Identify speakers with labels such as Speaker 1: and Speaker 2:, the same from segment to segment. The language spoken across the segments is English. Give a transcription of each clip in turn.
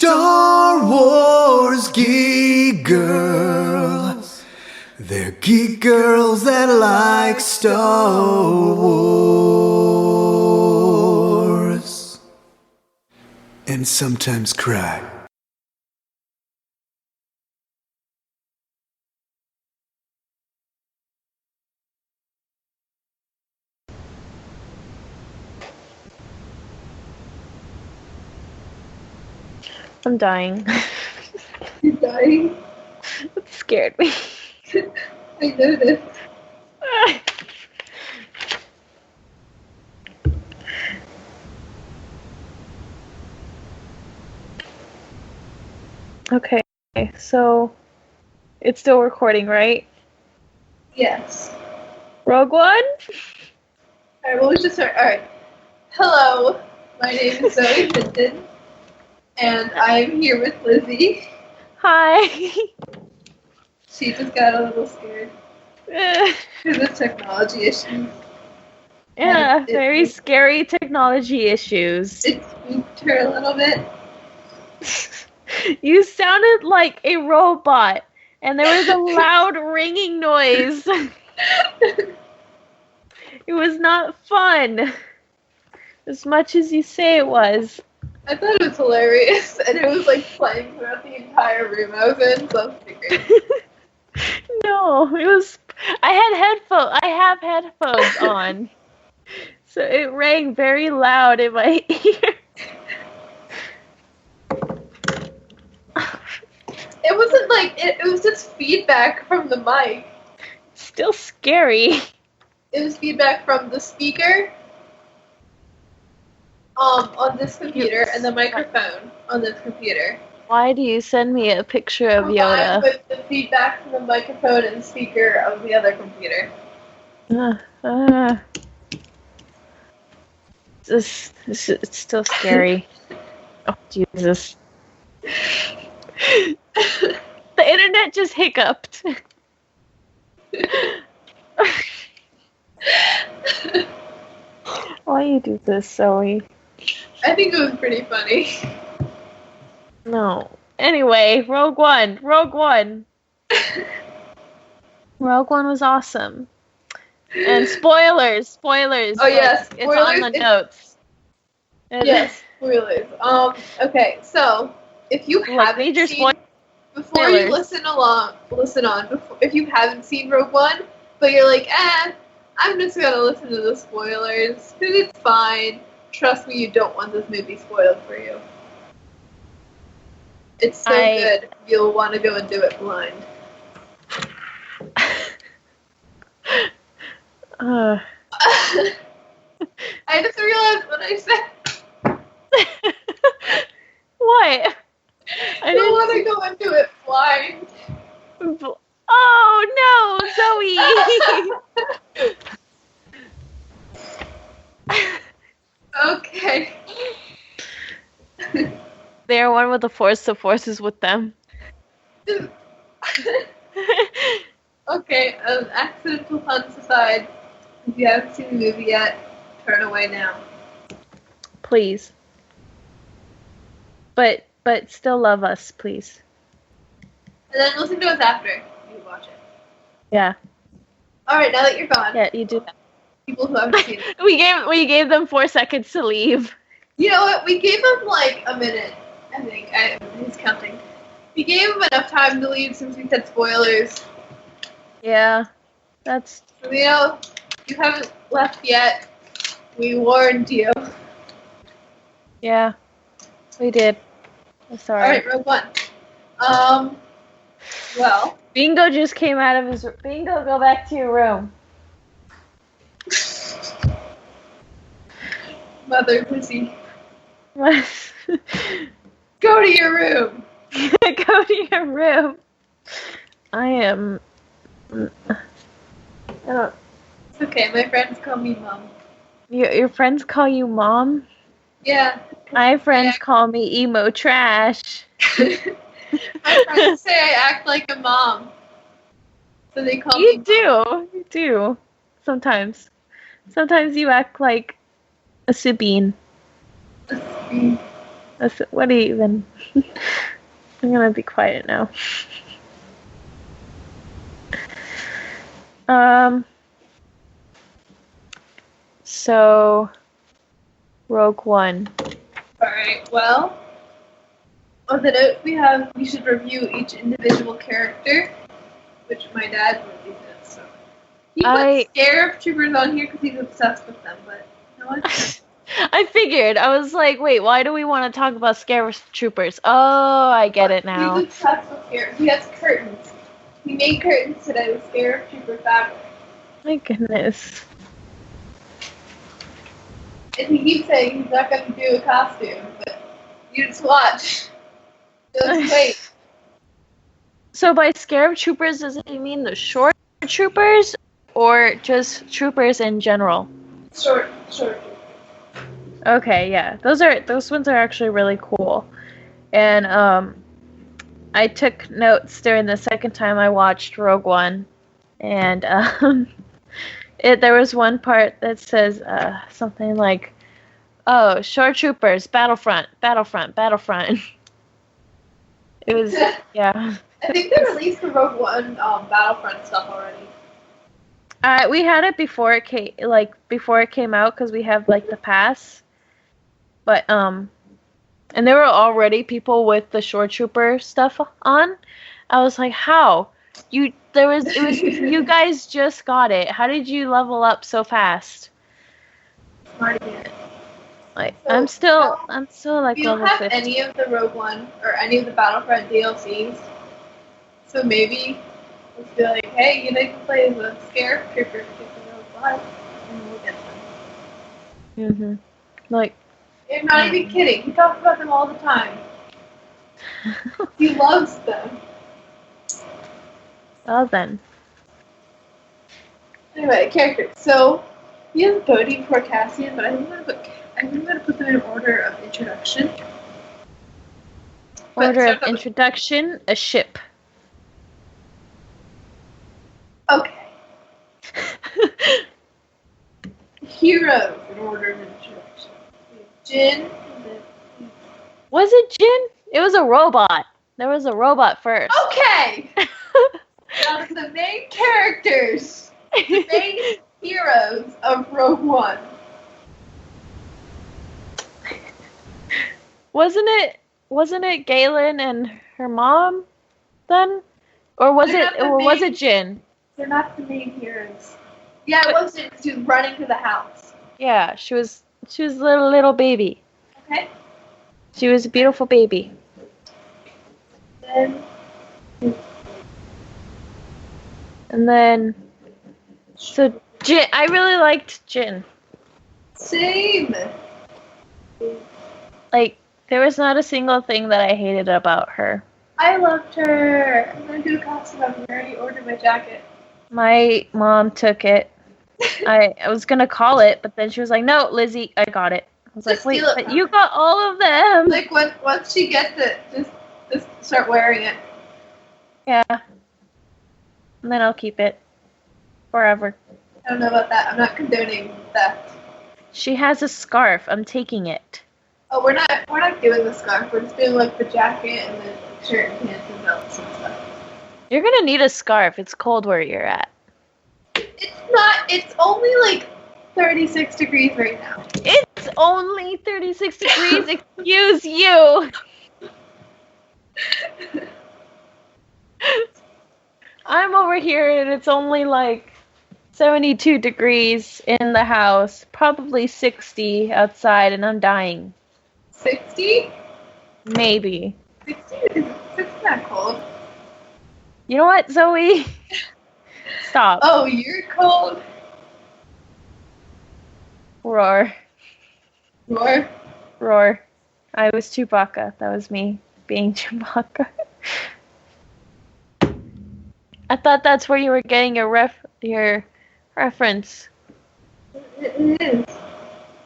Speaker 1: Star Wars geek girls. They're geek girls that like Star Wars. And sometimes cry.
Speaker 2: I'm dying.
Speaker 3: You're dying?
Speaker 2: It scared me.
Speaker 3: I noticed.
Speaker 2: Okay, so it's still recording, right?
Speaker 3: Yes.
Speaker 2: Rogue One?
Speaker 3: Alright, what was just start? Alright. Hello, my name is Zoe and Lizzy, and I'm here with Lizzy.
Speaker 2: Hi.
Speaker 3: She just got a little scared because of technology issues.
Speaker 2: Yeah, very scary technology issues.
Speaker 3: It spooked her a little bit.
Speaker 2: You sounded like a robot, and there was a loud ringing noise. It was not fun, as much as you say it was.
Speaker 3: I thought it was hilarious, and it was like playing throughout the entire room I was in, so it was great.
Speaker 2: No, it was. I have headphones on, so it rang very loud in my ear.
Speaker 3: It wasn't like it was just feedback from the mic.
Speaker 2: Still scary.
Speaker 3: It was feedback from the speaker on this computer and the microphone on this computer.
Speaker 2: Why do you send me a picture of Yoda?
Speaker 3: Combined with the feedback from the microphone and speaker of the other computer.
Speaker 2: It's still scary. Oh, Jesus. The internet just hiccuped. Why you do this, Zoe?
Speaker 3: I think it was pretty funny.
Speaker 2: No. Anyway, Rogue One. Rogue One was awesome. And spoilers.
Speaker 3: Oh yes,
Speaker 2: it's on the notes.
Speaker 3: Yes, spoilers. Okay, so if you haven't seen, before you listen on. If you haven't seen Rogue One, but you're like, I'm just gonna listen to the spoilers because it's fine. Trust me, you don't want this movie spoiled for you. It's so good, you'll want to go and do it blind. I just realized what I said.
Speaker 2: What?
Speaker 3: I don't want to go into it blind.
Speaker 2: Oh no, Zoe!
Speaker 3: Okay.
Speaker 2: They are one with the Force is with them.
Speaker 3: Okay, accidental puns aside, if you haven't seen the movie yet, turn away now.
Speaker 2: Please. But still love us, please.
Speaker 3: And then listen to us after you watch it.
Speaker 2: Yeah.
Speaker 3: Alright, now that you're gone.
Speaker 2: Yeah, you do that.
Speaker 3: People who haven't seen it.
Speaker 2: We gave them 4 seconds to leave.
Speaker 3: You know what? We gave them like a minute, I think. He's counting. We gave them enough time to leave since we said spoilers.
Speaker 2: Yeah. That's...
Speaker 3: So, you know, you haven't left yet. We warned you.
Speaker 2: Yeah. We did. I'm sorry.
Speaker 3: Alright, Rogue One. Well.
Speaker 2: Bingo just came out of his... Bingo, go back to your room.
Speaker 3: Mother Pussy. Go to your room.
Speaker 2: Go to your room. I am... I don't...
Speaker 3: It's okay, my friends call me Mom.
Speaker 2: Your friends call you Mom?
Speaker 3: Yeah.
Speaker 2: My friends call me emo trash.
Speaker 3: My friends say I act like a mom. So they call me
Speaker 2: You do. You do. Sometimes. Sometimes you act like a Sabine.
Speaker 3: A Sabine.
Speaker 2: What do you even? I'm gonna be quiet now. So, Rogue One.
Speaker 3: Alright, well, on the note we should review each individual character, which my dad really did, so. He put Scare Troopers on here because he's obsessed with them, but you know what?
Speaker 2: I figured. I was like, wait, why do we want to talk about Scare Troopers? Oh, I get it now.
Speaker 3: He's obsessed with Scare. He has curtains. He made curtains today with Scare Trooper fabric.
Speaker 2: My goodness.
Speaker 3: And he keeps saying he's not going to do a costume, but you just watch. Just wait.
Speaker 2: So by Scare Troopers, does it mean the short troopers or just troopers in general?
Speaker 3: Short.
Speaker 2: Okay, yeah. Those ones are actually really cool. And I took notes during the second time I watched Rogue One. And there was one part that says something like, "Oh, short troopers, battlefront." It was, yeah.
Speaker 3: I think they released the Rogue One Battlefront stuff already.
Speaker 2: We had it before it came out because we have like the pass. But and there were already people with the short trooper stuff on. I was like, how? You guys just got it. How did you level up so fast? Like so, I'm still like
Speaker 3: you don't
Speaker 2: level
Speaker 3: have
Speaker 2: 50.
Speaker 3: any of the Rogue One or any of the Battlefront DLCs. So maybe let's be like, hey, you can play as a Scare Trooper to get the Rogue One, and we'll get them.
Speaker 2: Like,
Speaker 3: I'm not even kidding. He talks about them all the time. He loves them.
Speaker 2: Well then.
Speaker 3: Anyway, characters. So he has Bodhi before Cassian, but I think I'm gonna put them in order of introduction.
Speaker 2: Order of introduction: a ship.
Speaker 3: Okay. Heroes in order of introduction. Jin.
Speaker 2: Was it Jin? It was a robot. There was a robot first.
Speaker 3: Okay. Now the main characters, the main heroes of Rogue One.
Speaker 2: Wasn't it Galen and her mom then? Or was it Jin?
Speaker 3: They're not the main heroes. Yeah, it was Jin because she was running to the house.
Speaker 2: Yeah, she was a little baby.
Speaker 3: Okay.
Speaker 2: She was a beautiful baby. And then so Jin, I really liked Jin.
Speaker 3: Same.
Speaker 2: Like, there was not a single thing that I hated about her.
Speaker 3: I loved her. I'm gonna do a costume. I've already ordered my jacket.
Speaker 2: My mom took it. I was gonna call it, but then she was like, "No, Lizzie, I got it." I was like, "Wait, but you got all of them."
Speaker 3: Like once she gets it, just start wearing it.
Speaker 2: Yeah. And then I'll keep it forever.
Speaker 3: I don't know about that. I'm not condoning that.
Speaker 2: She has a scarf. I'm taking it.
Speaker 3: Oh, we're not doing the scarf. We're just doing like the jacket and the shirt and pants and belts and stuff.
Speaker 2: You're gonna need a scarf. It's cold where you're at.
Speaker 3: It's not. It's only like 36 degrees right now.
Speaker 2: It's only 36 degrees. Excuse you. I'm over here and it's only like 72 degrees in the house. Probably 60 outside and I'm dying.
Speaker 3: 60?
Speaker 2: Maybe.
Speaker 3: 60 is not cold.
Speaker 2: You know what, Zoe? Stop.
Speaker 3: Oh, you're cold.
Speaker 2: Roar.
Speaker 3: Roar?
Speaker 2: Roar. I was Chewbacca. That was me being Chewbacca. I thought that's where you were getting your reference.
Speaker 3: It is.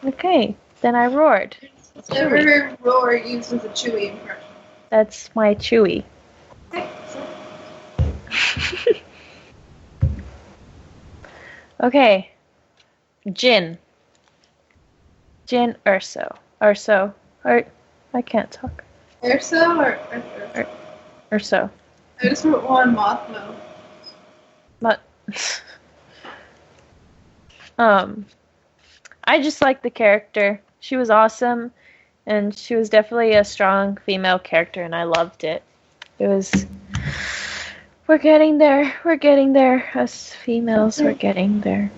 Speaker 2: Okay, then I roared.
Speaker 3: Never heard roar used as a Chewie impression.
Speaker 2: That's my Chewie.
Speaker 3: Okay.
Speaker 2: Okay. Jin Urso. I can't talk.
Speaker 3: Urso or
Speaker 2: Urso.
Speaker 3: I just wrote one Mothmo.
Speaker 2: But I just liked the character. She was awesome, and she was definitely a strong female character, and I loved it. It was. We're getting there. We're getting there. Us females, we're getting there.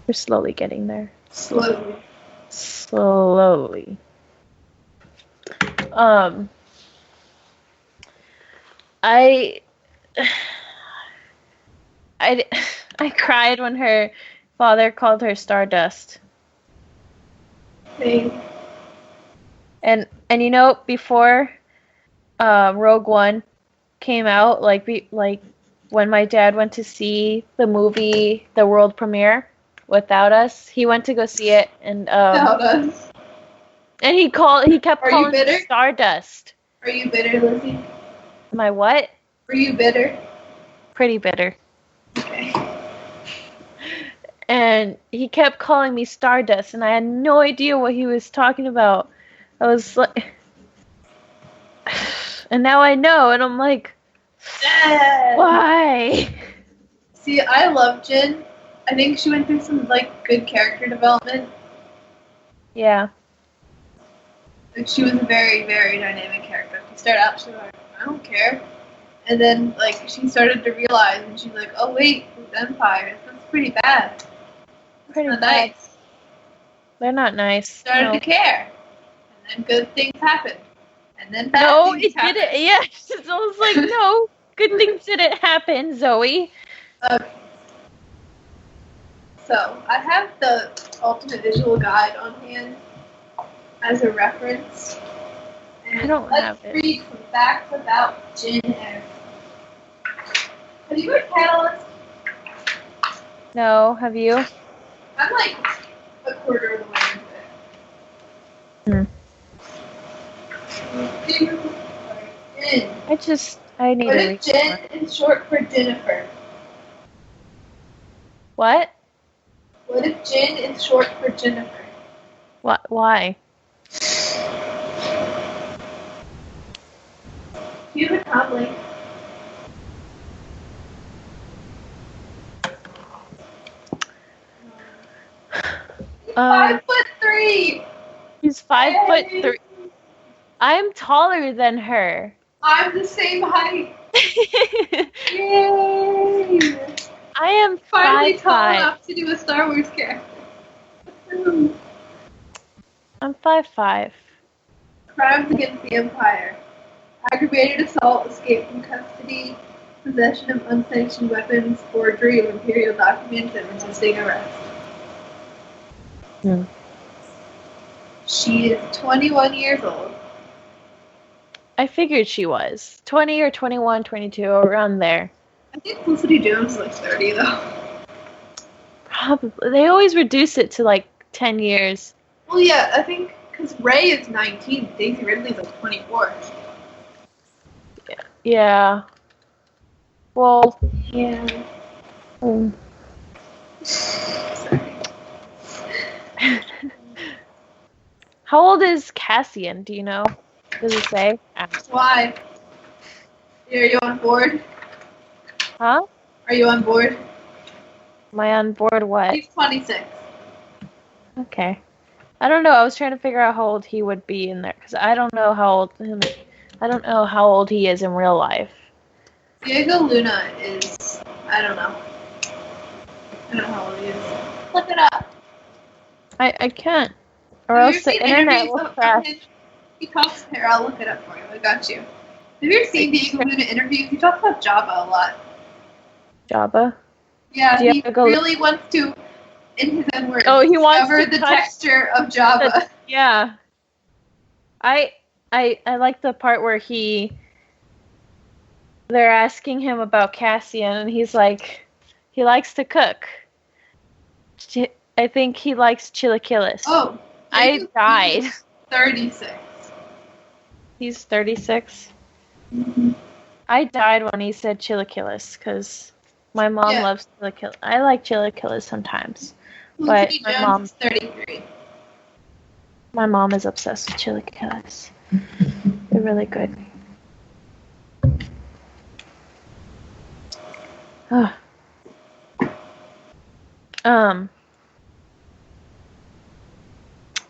Speaker 2: We're slowly getting there.
Speaker 3: Slowly.
Speaker 2: I cried when her father called her Stardust.
Speaker 3: Same.
Speaker 2: And you know, before Rogue One came out, like when my dad went to see the movie, the world premiere, without us, he went to go see it, and
Speaker 3: Without us.
Speaker 2: And he kept calling
Speaker 3: me
Speaker 2: Stardust.
Speaker 3: Are you bitter, Lizzy?
Speaker 2: Am I what?
Speaker 3: Were you bitter?
Speaker 2: Pretty bitter.
Speaker 3: Okay.
Speaker 2: And he kept calling me Stardust, and I had no idea what he was talking about. I was like, and now I know, and I'm like, why?
Speaker 3: See, I love Jin. I think she went through some good character development.
Speaker 2: Yeah.
Speaker 3: Like, she was a very, very dynamic character. She started out, she was like, I don't care. And then, she started to realize, and she's like, oh, wait, these empires, that's pretty bad.
Speaker 2: Pretty
Speaker 3: not
Speaker 2: bad.
Speaker 3: Nice.
Speaker 2: They're not nice.
Speaker 3: Started to care. And then good things happened. And then bad things happened.
Speaker 2: No, it didn't. Yes. It's almost like, no, good things didn't happen, Zoe.
Speaker 3: Okay. So, I have the Ultimate Visual Guide on hand as a reference. And
Speaker 2: I don't have it.
Speaker 3: Let's read some facts about Jin and... Have you read Catalyst?
Speaker 2: No, have you?
Speaker 3: I'm a quarter of the way into it. Jin.
Speaker 2: I need
Speaker 3: What
Speaker 2: to
Speaker 3: if
Speaker 2: read
Speaker 3: Jin
Speaker 2: more.
Speaker 3: is short for Jennifer?
Speaker 2: What?
Speaker 3: What if Jin is short for Jennifer?
Speaker 2: What? Why?
Speaker 3: Human comlink. He's 5'3".
Speaker 2: He's 5'3". I'm taller than her.
Speaker 3: I'm the same height. Yay!
Speaker 2: I am
Speaker 3: finally
Speaker 2: 5'5".
Speaker 3: tall enough to do a Star Wars character.
Speaker 2: I'm 5'5".
Speaker 3: Crimes against the Empire. Aggravated assault, escape from custody, possession of unsanctioned weapons, forgery of imperial documents, and resisting arrest. She is 21 years old.
Speaker 2: I figured she was. 20 or 21, 22, around there.
Speaker 3: I think Felicity Jones is 30, though.
Speaker 2: Probably. They always reduce it to 10 years.
Speaker 3: Well, yeah, I think because Rey is 19, Daisy Ridley's 24.
Speaker 2: Yeah. Well,
Speaker 3: yeah. Sorry.
Speaker 2: How old is Cassian? Do you know? Does it say?
Speaker 3: Why? Are you on board?
Speaker 2: Huh?
Speaker 3: Are you on board?
Speaker 2: Am I on board what?
Speaker 3: He's 26.
Speaker 2: Okay. I don't know. I was trying to figure out how old he would be in there because I don't know how old he is in real life.
Speaker 3: Diego Luna is, I don't know. I don't know how old he is. Look it up.
Speaker 2: I can't. Or else the internet will crash.
Speaker 3: He talks here. I'll look it up for you. I got you. Have you ever seen Diego Luna interviews? He talks about Jabba a lot.
Speaker 2: Jabba?
Speaker 3: Yeah, he really wants to, in his own words,
Speaker 2: he wants to
Speaker 3: discover the texture of Jabba.
Speaker 2: Yeah. I like the part where they're asking him about Cassian, and he's like, he likes to cook. I think he likes chilaquiles.
Speaker 3: Oh.
Speaker 2: I died.
Speaker 3: 36.
Speaker 2: He's 36?
Speaker 3: Mm-hmm.
Speaker 2: I died when he said chilaquiles, because my mom loves chilaquiles. I like chilaquiles sometimes. But
Speaker 3: Felicity
Speaker 2: my
Speaker 3: Jones
Speaker 2: mom...
Speaker 3: is 33.
Speaker 2: My mom is obsessed with chili cats. They're really good.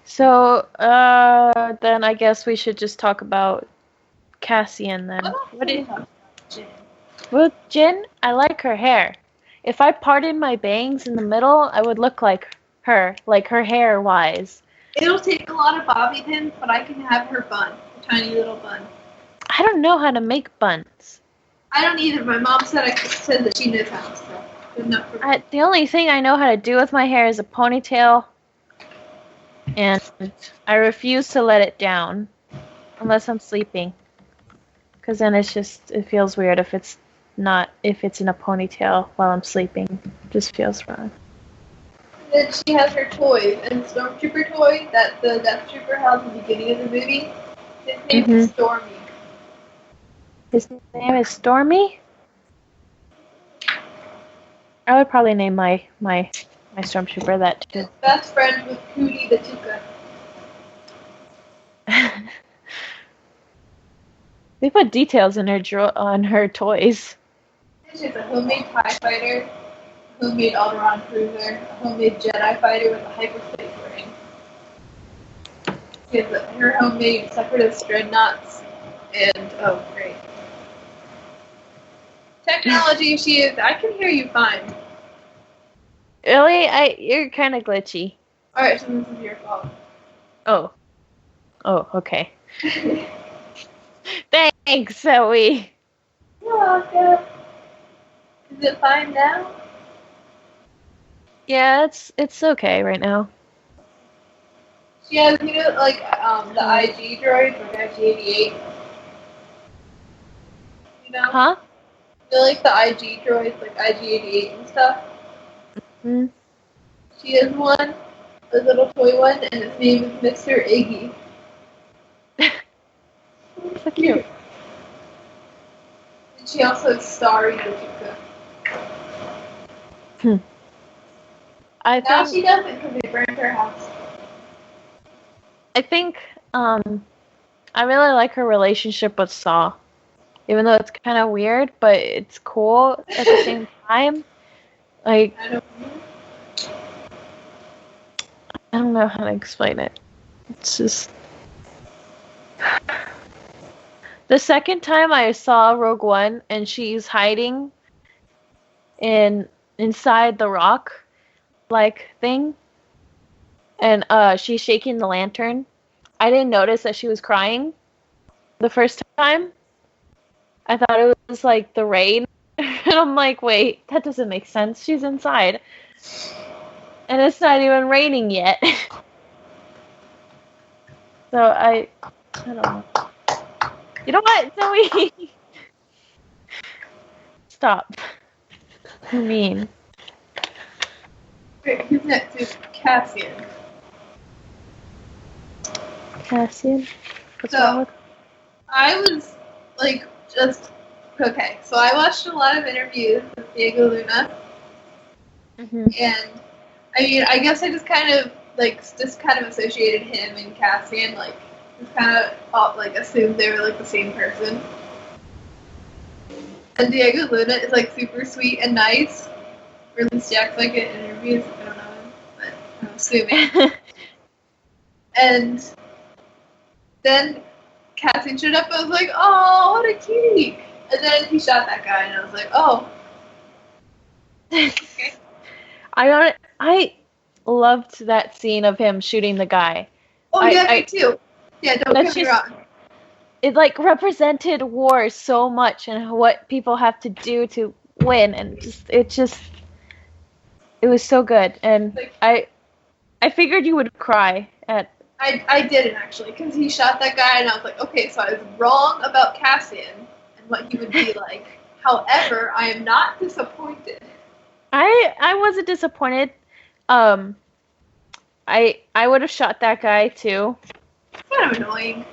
Speaker 2: So, then I guess we should just talk about Cassian then. What do you think? Well, Jin, I like her hair. If I parted my bangs in the middle, I would look like her hair-wise.
Speaker 3: It'll take a lot of bobby pins, but I can have her bun. A tiny little bun.
Speaker 2: I don't know how to make buns.
Speaker 3: I don't either. My mom said that she knows how, so good enough for me.
Speaker 2: The only thing I know how to do with my hair is a ponytail, and I refuse to let it down unless I'm sleeping, because then it feels weird if it's in a ponytail while I'm sleeping. It just feels wrong.
Speaker 3: Then she has her toys, and the Stormtrooper toy that the Death Trooper held at the beginning of the movie, his name is Stormy.
Speaker 2: His name is Stormy? I would probably name my Stormtrooper that too.
Speaker 3: His best friend was Cootie the Tuca.
Speaker 2: They put details in on her toys.
Speaker 3: She has a homemade TIE fighter, a homemade Alderaan cruiser, a homemade Jedi fighter with a hyperspace ring. She has her homemade Separatist dreadnoughts, and oh great. Technology, I can hear you fine.
Speaker 2: Really? You're kind of glitchy.
Speaker 3: Alright, so this is your fault.
Speaker 2: Oh, okay. Thanks, Zoe.
Speaker 3: You're welcome. Is it fine now?
Speaker 2: Yeah, it's okay right now.
Speaker 3: She has, the IG droids, like IG-88. You know?
Speaker 2: Huh?
Speaker 3: Like the IG droids, like IG-88 and stuff.
Speaker 2: Mm-hmm.
Speaker 3: She has one, a little toy one, and his name is Mr. Iggy.
Speaker 2: So cute.
Speaker 3: And she also has Starry the Tuca. Now she doesn't because they burned her house.
Speaker 2: I think I really like her relationship with Saw. Even though it's kind of weird, but it's cool at the same time. Like, I don't know how to explain it. It's just... The second time I saw Rogue One and she's hiding inside the rock like thing, and she's shaking the lantern, I didn't notice that she was crying the first time. I thought it was like the rain, and I'm like, wait, that doesn't make sense. She's inside, and it's not even raining yet. So I don't know. You know what, Zoe? Stop. You mean?
Speaker 3: Wait, who's next? It's Cassian.
Speaker 2: Cassian? What's wrong with?
Speaker 3: I was like okay. So I watched a lot of interviews with Diego Luna, and I mean, I guess I just kind of associated him and Cassian, like just kind of assumed they were like the same person. And Diego Luna is like super sweet and nice. Or at least acts like it in interviews. I don't know him, but I'm assuming. And then Cassian showed up and I was like, oh, what a cutie. And then he shot that guy and I was like, oh. Okay.
Speaker 2: I loved that scene of him shooting the guy.
Speaker 3: Oh, yeah, me too. Yeah, don't get me wrong.
Speaker 2: It like represented war so much and what people have to do to win, and it was so good. And like, I figured you would cry at.
Speaker 3: I didn't actually, because he shot that guy and I was like, okay, so I was wrong about Cassian and what he would be like. However, I am not disappointed.
Speaker 2: I wasn't disappointed. I would have shot that guy too.
Speaker 3: It's kind of annoying.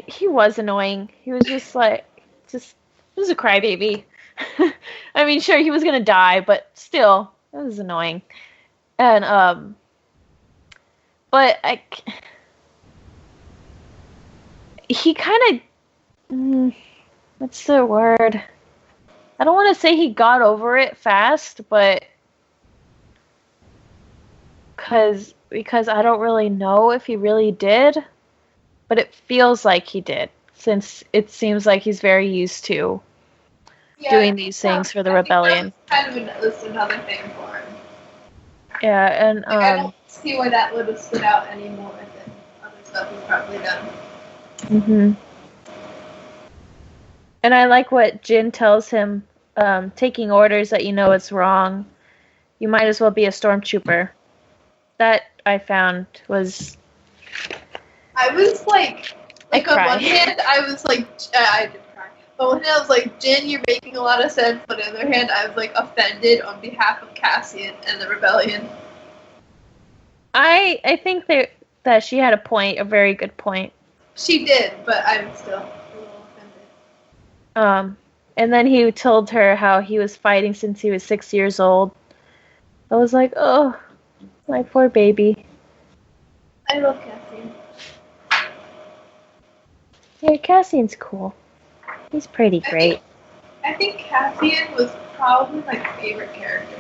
Speaker 2: He was annoying. He was just he was a crybaby. I mean, sure, he was gonna die, but still, it was annoying. And But he kind of, what's the word? I don't want to say he got over it fast, but because I don't really know if he really did, but it feels like he did, since it seems like he's very used to doing these things for the rebellion.
Speaker 3: That was another thing for him.
Speaker 2: Yeah, and
Speaker 3: I don't see why that would have stood out any more than other stuff he's probably done.
Speaker 2: Mhm. And I like what Jin tells him, taking orders that you know it's wrong. You might as well be a stormtrooper. That I found was.
Speaker 3: I was like on one hand, I was like, I did cry. But on one hand, I was like, Jin, you're making a lot of sense. But on the other hand, I was like offended on behalf of Cassian and the rebellion.
Speaker 2: I think that she had a point, a very good point.
Speaker 3: She did, but I'm still a little offended.
Speaker 2: And then he told her how he was fighting since he was 6 years old. I was like, oh, my poor baby.
Speaker 3: I love Cassian.
Speaker 2: Yeah, Cassian's cool. He's pretty great.
Speaker 3: I think Cassian was probably my favorite character.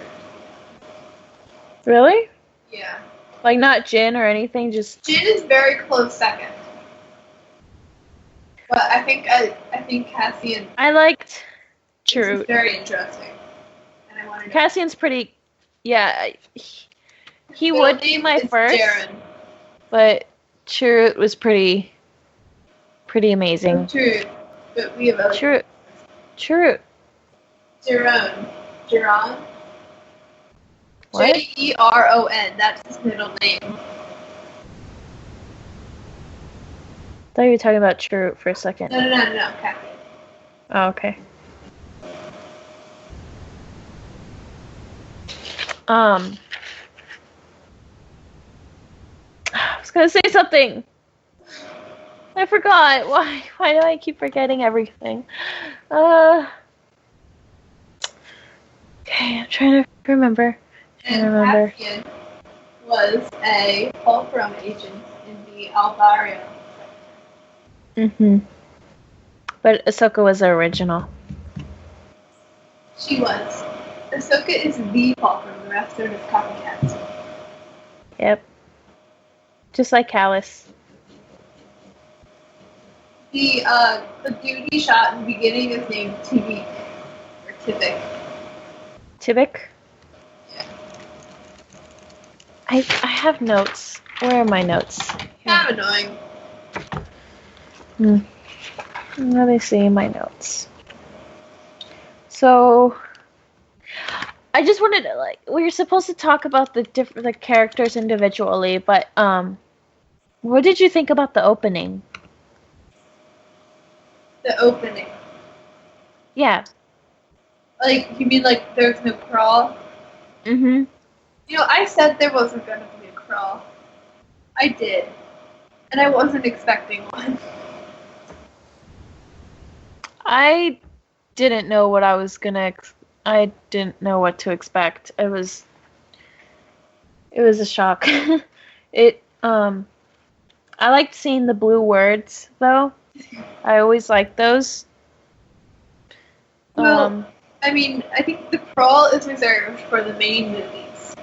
Speaker 2: Really?
Speaker 3: Yeah.
Speaker 2: Like, not Jin or anything, just...
Speaker 3: Jin is very close second. But I think Cassian...
Speaker 2: I liked Chirrut.
Speaker 3: Very interesting. And I wanted
Speaker 2: Cassian's pretty... Yeah, he would be my first.
Speaker 3: Jaren.
Speaker 2: But Chirrut was pretty amazing.
Speaker 3: Chirrut. But we have other...
Speaker 2: Chirrut.
Speaker 3: Jeron?
Speaker 2: What?
Speaker 3: Jeron. That's his middle name.
Speaker 2: I thought you were talking about Chirrut for a second.
Speaker 3: No, Cassian.
Speaker 2: Oh, okay. I was gonna say something. I forgot. Why do I keep forgetting everything? Okay, I'm trying to remember.
Speaker 3: Cassian was a fulcrum agent in the Alvario.
Speaker 2: But Ahsoka was the original.
Speaker 3: She was. Ahsoka is the fulcrum. The rest are just copycats.
Speaker 2: Yep. Just like Callus.
Speaker 3: The dude he shot in the beginning is named Tivik. Or Tivik.
Speaker 2: Tivik?
Speaker 3: Yeah.
Speaker 2: I have notes. Where are my notes?
Speaker 3: Kind of annoying.
Speaker 2: Let me see my notes. So, I just wanted to, like, we were supposed to talk about the characters individually, but what did you think about the opening?
Speaker 3: The opening.
Speaker 2: Yeah.
Speaker 3: Like, you mean like there's no crawl?
Speaker 2: You
Speaker 3: know, I said there wasn't gonna be a crawl. I did. And I wasn't expecting one.
Speaker 2: I didn't know what I was gonna. I didn't know what to expect. It was a shock. I liked seeing the blue words though. I always liked those.
Speaker 3: Well, I mean, I think the crawl is reserved for the main movies.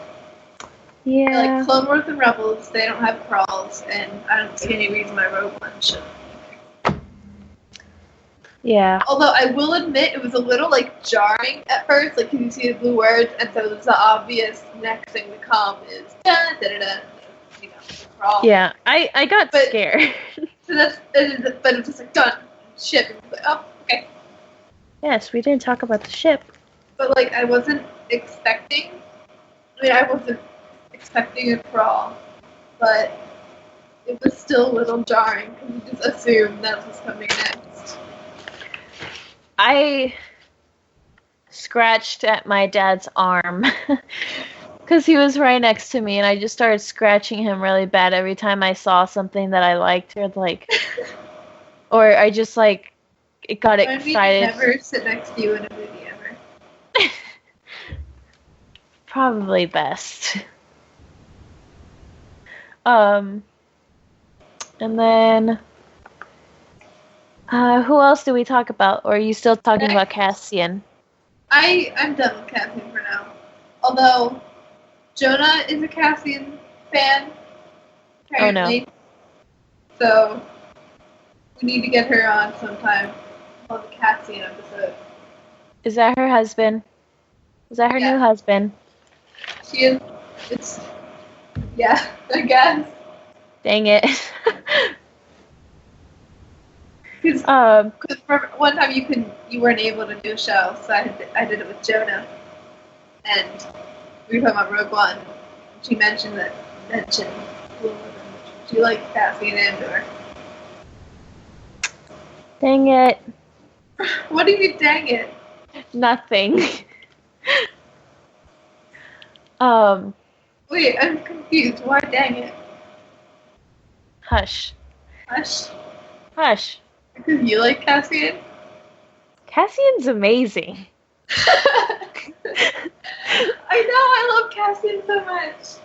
Speaker 2: Yeah.
Speaker 3: Like Clone Wars and Rebels, they don't have crawls, and I don't see any reason why Rogue One should.
Speaker 2: Yeah.
Speaker 3: Although I will admit it was a little like jarring at first, like you see the blue words, and so the obvious next thing to come is da da da da, you know, the crawl.
Speaker 2: Yeah, I got scared.
Speaker 3: So but it's just like done ship. And like, oh, okay.
Speaker 2: Yes, we didn't talk about the ship.
Speaker 3: But like I wasn't expecting. I wasn't expecting a crawl, but it was still a little jarring because you just assumed that was coming next.
Speaker 2: I scratched at my dad's arm because he was right next to me, and I just started scratching him really bad every time I saw something that I liked, or I just like it got excited.
Speaker 3: Never sit next to you in a movie ever.
Speaker 2: Probably best. And then, who else do we talk about? Or are you still talking about Cassian?
Speaker 3: I'm done with Cassian for now. Although, Jonah is a Cassian fan, apparently.
Speaker 2: Oh, no.
Speaker 3: So, we need to get her on sometime on the Cassian episode.
Speaker 2: Is that her husband? Is that her new husband?
Speaker 3: She is. Yeah, I guess.
Speaker 2: Dang it.
Speaker 3: Because one time you weren't able to do a show, so I did it with Jonah, and we were talking about Rogue One. She mentioned she liked Cassian Andor.
Speaker 2: Dang it.
Speaker 3: What do you mean, dang it?
Speaker 2: Nothing.
Speaker 3: Wait, I'm confused. Why dang it?
Speaker 2: Hush.
Speaker 3: Hush?
Speaker 2: Hush.
Speaker 3: Because you like Cassian?
Speaker 2: Cassian's amazing.
Speaker 3: I know, I love Cassian so much.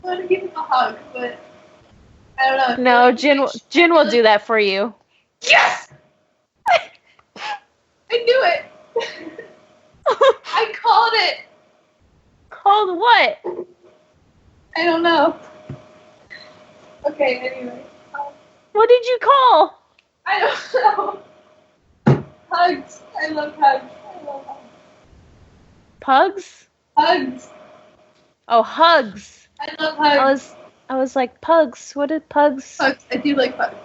Speaker 3: I want to give him a hug, but I don't know.
Speaker 2: No, Jin will do that for you.
Speaker 3: Yes! I knew it! I called it!
Speaker 2: Called what?
Speaker 3: I don't know. Okay, anyway.
Speaker 2: What did you call?
Speaker 3: I don't know. Hugs. I love hugs.
Speaker 2: Pugs?
Speaker 3: Hugs.
Speaker 2: Oh, hugs.
Speaker 3: I love hugs.
Speaker 2: I was like, pugs. What did pugs?
Speaker 3: Hugs. I do like hugs.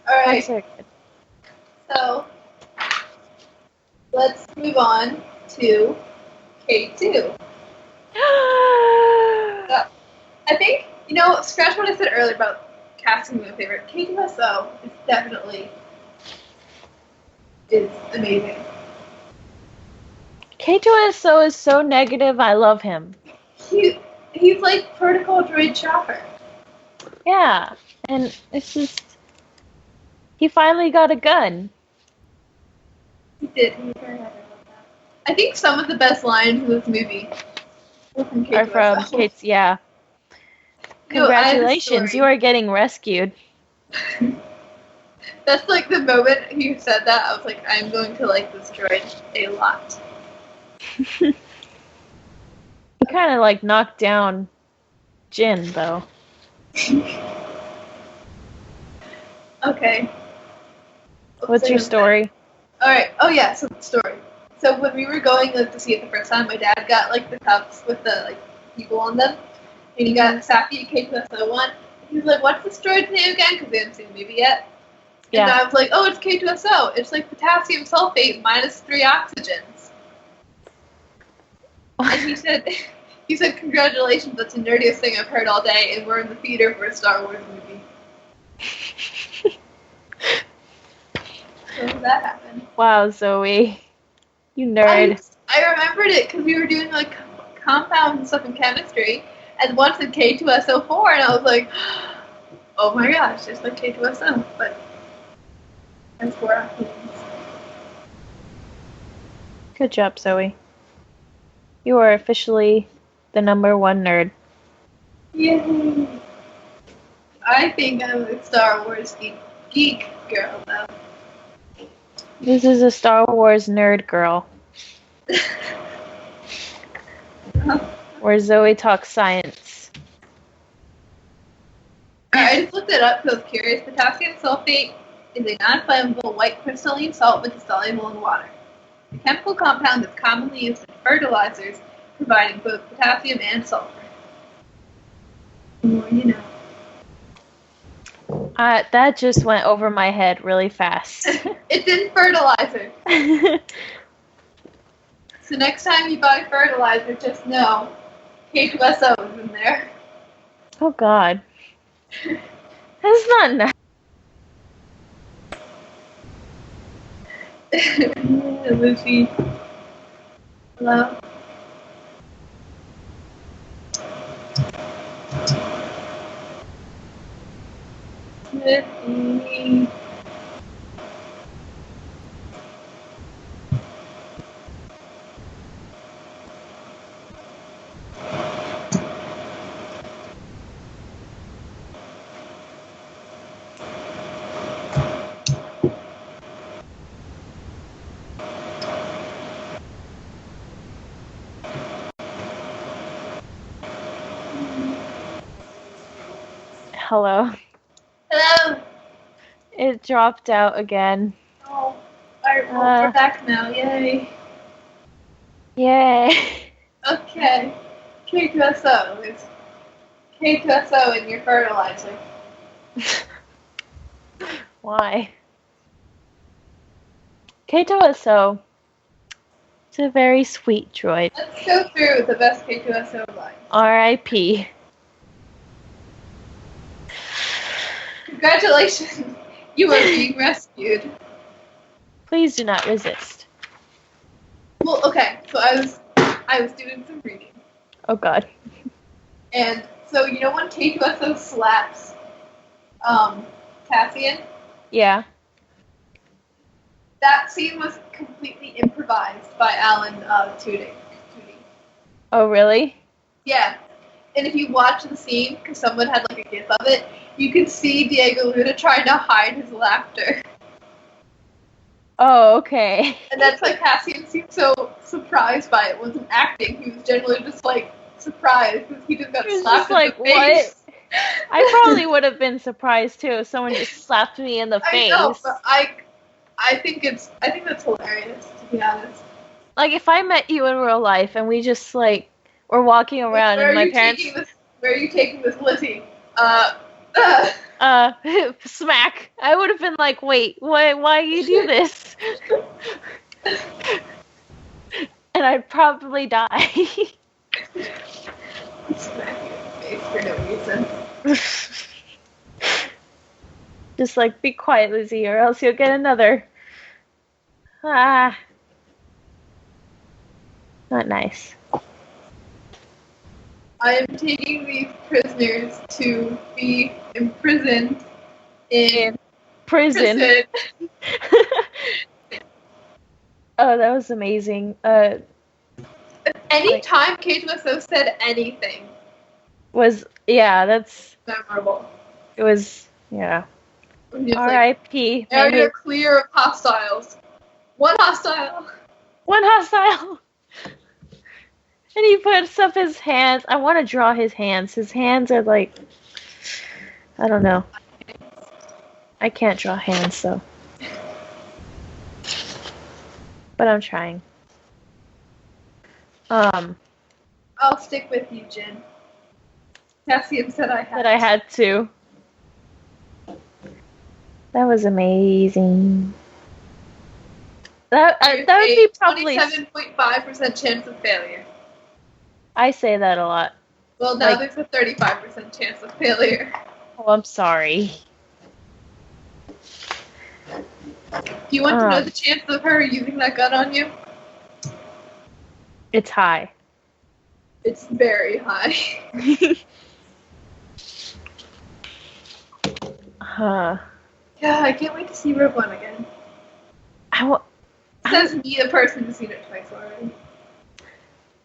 Speaker 3: Alright.
Speaker 2: Hugs are good.
Speaker 3: So, let's move on to K2. I think, scratch what I said earlier about casting my favorite. K2SO is definitely amazing.
Speaker 2: K2SO is so negative, I love him.
Speaker 3: He's like Protocol Droid Chopper.
Speaker 2: Yeah, and it's just... He finally got a gun.
Speaker 3: He did. He was very happy about that. I think some of the best lines in this movie were from K2SO.
Speaker 2: Are from Kate's, yeah. Congratulations, you are getting rescued.
Speaker 3: That's like the moment you said that, I was like, I'm going to like this droid a lot.
Speaker 2: You kind of like knocked down Jin, though.
Speaker 3: Okay.
Speaker 2: What's your story?
Speaker 3: Alright, oh yeah, so the story. So when we were going to see it the first time, my dad got like the cups with the people on them. And he got Saki K2SO1. He was like, what's this droid's name again? Because they hadn't seen the movie yet.
Speaker 2: Yeah.
Speaker 3: And I was like, oh, it's K2SO. It's like potassium sulfate minus 3 oxygens. And he said, congratulations, that's the nerdiest thing I've heard all day, and we're in the theater for a Star Wars movie. So that happened.
Speaker 2: Wow, Zoe. You nerd.
Speaker 3: I remembered it because we were doing like compounds and stuff in chemistry. And once in K2SO4, and I was like, oh my gosh, it's like K2SO, but there's 4 oxygens.
Speaker 2: Good job, Zoe. You are officially the #1 nerd.
Speaker 3: Yay! I think I'm a Star Wars geek girl, though.
Speaker 2: This is a Star Wars nerd girl. Where Zoe talks science.
Speaker 3: I just looked it up because I was curious. Potassium sulfate is a non-flammable white crystalline salt which is soluble in water. The chemical compound is commonly used in fertilizers, providing both potassium and sulfur. The more you know.
Speaker 2: That just went over my head really fast.
Speaker 3: It's in fertilizer. So next time you buy fertilizer, just know K2SO is in there.
Speaker 2: Oh God. That's not nice.
Speaker 3: Lucy. Hello? Lucy.
Speaker 2: hello.
Speaker 3: Hello.
Speaker 2: It dropped out again.
Speaker 3: Oh, alright, well, we're back now. Yay.
Speaker 2: Yay.
Speaker 3: Okay. K2SO is K2SO in your fertilizer.
Speaker 2: Why? K2SO. It's a very sweet droid.
Speaker 3: Let's go through the best K2SO lines.
Speaker 2: R.I.P.
Speaker 3: Congratulations, you are being rescued.
Speaker 2: Please do not resist.
Speaker 3: Well, okay, so I was doing some reading.
Speaker 2: Oh god.
Speaker 3: And so you know when K2SO slaps Cassian?
Speaker 2: Yeah.
Speaker 3: That scene was completely improvised by Alan Tudyk.
Speaker 2: Oh really?
Speaker 3: Yeah. And if you watch the scene, because someone had like a gif of it, you can see Diego Luna trying to hide his laughter.
Speaker 2: Oh, okay.
Speaker 3: And that's why Cassian seemed so surprised by it. It wasn't acting. He was generally just like surprised because he just got slapped in the face.
Speaker 2: What? I probably would have been surprised too if someone just slapped me in the face.
Speaker 3: I know, but I think that's hilarious, to be honest.
Speaker 2: Like if I met you in real life and we just like were walking around and my parents.
Speaker 3: Where are you taking this, Lizzy?
Speaker 2: Smack. I would have been like, wait, why you do this? And I'd probably die.
Speaker 3: Smack you in the face for no reason.
Speaker 2: Just like, be quiet, Lizzy, or else you'll get another. Not nice.
Speaker 3: I am taking these prisoners to be imprisoned in
Speaker 2: prison. Oh, that was amazing.
Speaker 3: Any time K2SO said anything
Speaker 2: that's
Speaker 3: memorable.
Speaker 2: It was, yeah. R.I.P.
Speaker 3: Area clear of hostiles. One hostile.
Speaker 2: And he puts up his hands. I want to draw his hands. His hands are like, I don't know. I can't draw hands, so. But I'm trying.
Speaker 3: I'll stick with you, Jin. Cassian said I
Speaker 2: had to. That was amazing. That would be probably
Speaker 3: 27.5% chance of failure.
Speaker 2: I say that a lot.
Speaker 3: Well, now there's a 35% chance of failure.
Speaker 2: Oh, I'm sorry.
Speaker 3: Do you want to know the chance of her using that gun on you?
Speaker 2: It's high.
Speaker 3: It's very high. Yeah, I can't wait to see Rogue One again. It says me, the person who's seen it twice already.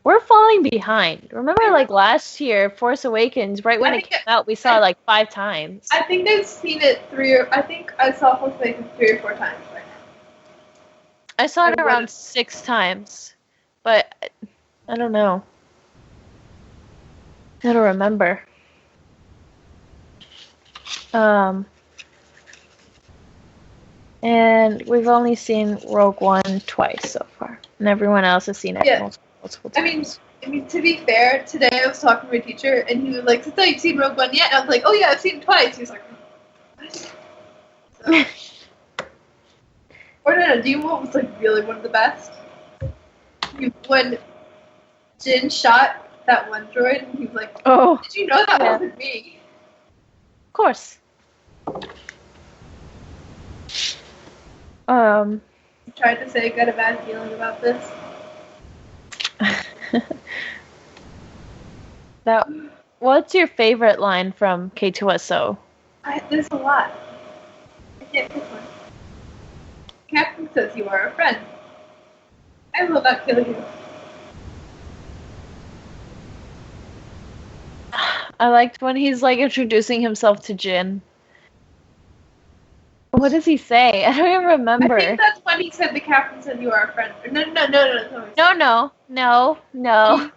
Speaker 2: We're falling behind. Remember, like last year, Force Awakens, right when it came out, we saw it like 5 times.
Speaker 3: I think I've seen it I think I saw Force Awakens 3 or 4 times right now.
Speaker 2: I saw it around 6 times, but I don't know. I don't remember. And we've only seen Rogue One twice so far, and everyone else has seen it multiple times.
Speaker 3: I mean, to be fair, today I was talking to my teacher, and he was like, "So you've seen Rogue One yet?" And I was like, "Oh yeah, I've seen it twice." He was like, "What?" So. Or no, do you know what was like really one of the best? When Jin shot that one droid, and he was like,
Speaker 2: "Oh,
Speaker 3: did you know that wasn't me?"
Speaker 2: Of course.
Speaker 3: You tried to say I got a bad feeling about this.
Speaker 2: What's your favorite line from K2SO?
Speaker 3: There's a lot. I can't pick one. Captain says you are a friend. I will not kill you.
Speaker 2: I liked when he's like introducing himself to Jin. What does he say? I don't even remember.
Speaker 3: I think that's when he said the captain said you are a friend. No.
Speaker 2: No.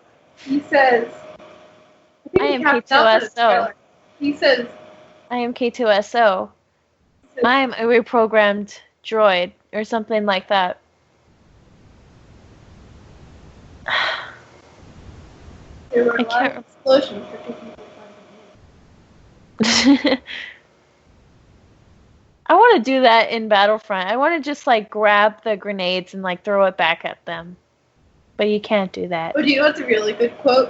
Speaker 3: He says,
Speaker 2: I am K2SO.
Speaker 3: He says,
Speaker 2: I am K2SO. I'm a reprogrammed droid, or something like that.
Speaker 3: There were a lot of explosions for taking
Speaker 2: I want to do that in Battlefront. I want to just, like, grab the grenades and, like, throw it back at them. But you can't do that.
Speaker 3: Oh, do you know what's a really good quote?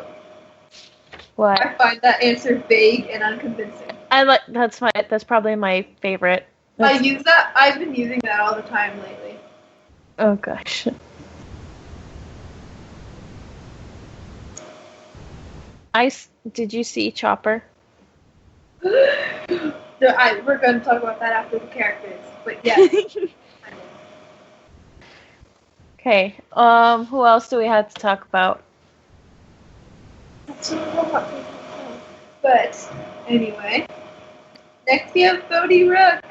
Speaker 2: What?
Speaker 3: I find that answer vague and unconvincing.
Speaker 2: That's probably my favorite.
Speaker 3: I've been using that all the time lately.
Speaker 2: Oh gosh. Did you see Chopper?
Speaker 3: We're going to talk about that after the characters, but yes.
Speaker 2: Okay. Who else do we have to talk about?
Speaker 3: But anyway, next we have Bodhi Rook.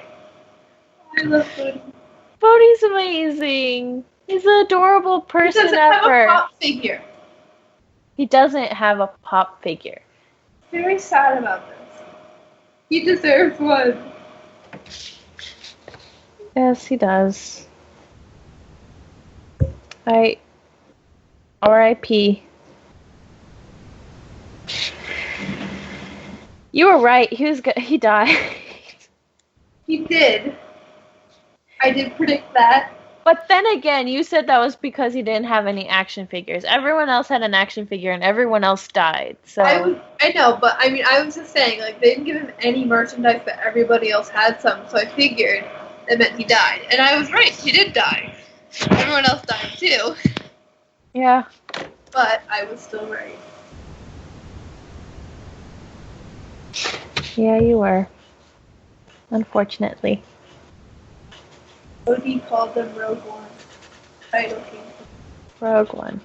Speaker 3: I love Bodhi.
Speaker 2: Bodhi's amazing. He's an adorable person
Speaker 3: ever. He doesn't have a pop figure.
Speaker 2: He doesn't have a pop figure.
Speaker 3: Very sad about this. He deserves one.
Speaker 2: Yes, he does. R.I.P. You were right. He died.
Speaker 3: He did. I did predict that.
Speaker 2: But then again, you said that was because he didn't have any action figures. Everyone else had an action figure, and everyone else died. So
Speaker 3: I know, but I mean, I was just saying, like, they didn't give him any merchandise, but everybody else had some. So I figured that meant he died, and I was right. He did die. Everyone else died too.
Speaker 2: Yeah.
Speaker 3: But I was still right.
Speaker 2: Yeah, you were. Unfortunately.
Speaker 3: Odie called them Rogue One. Title came from
Speaker 2: Rogue One.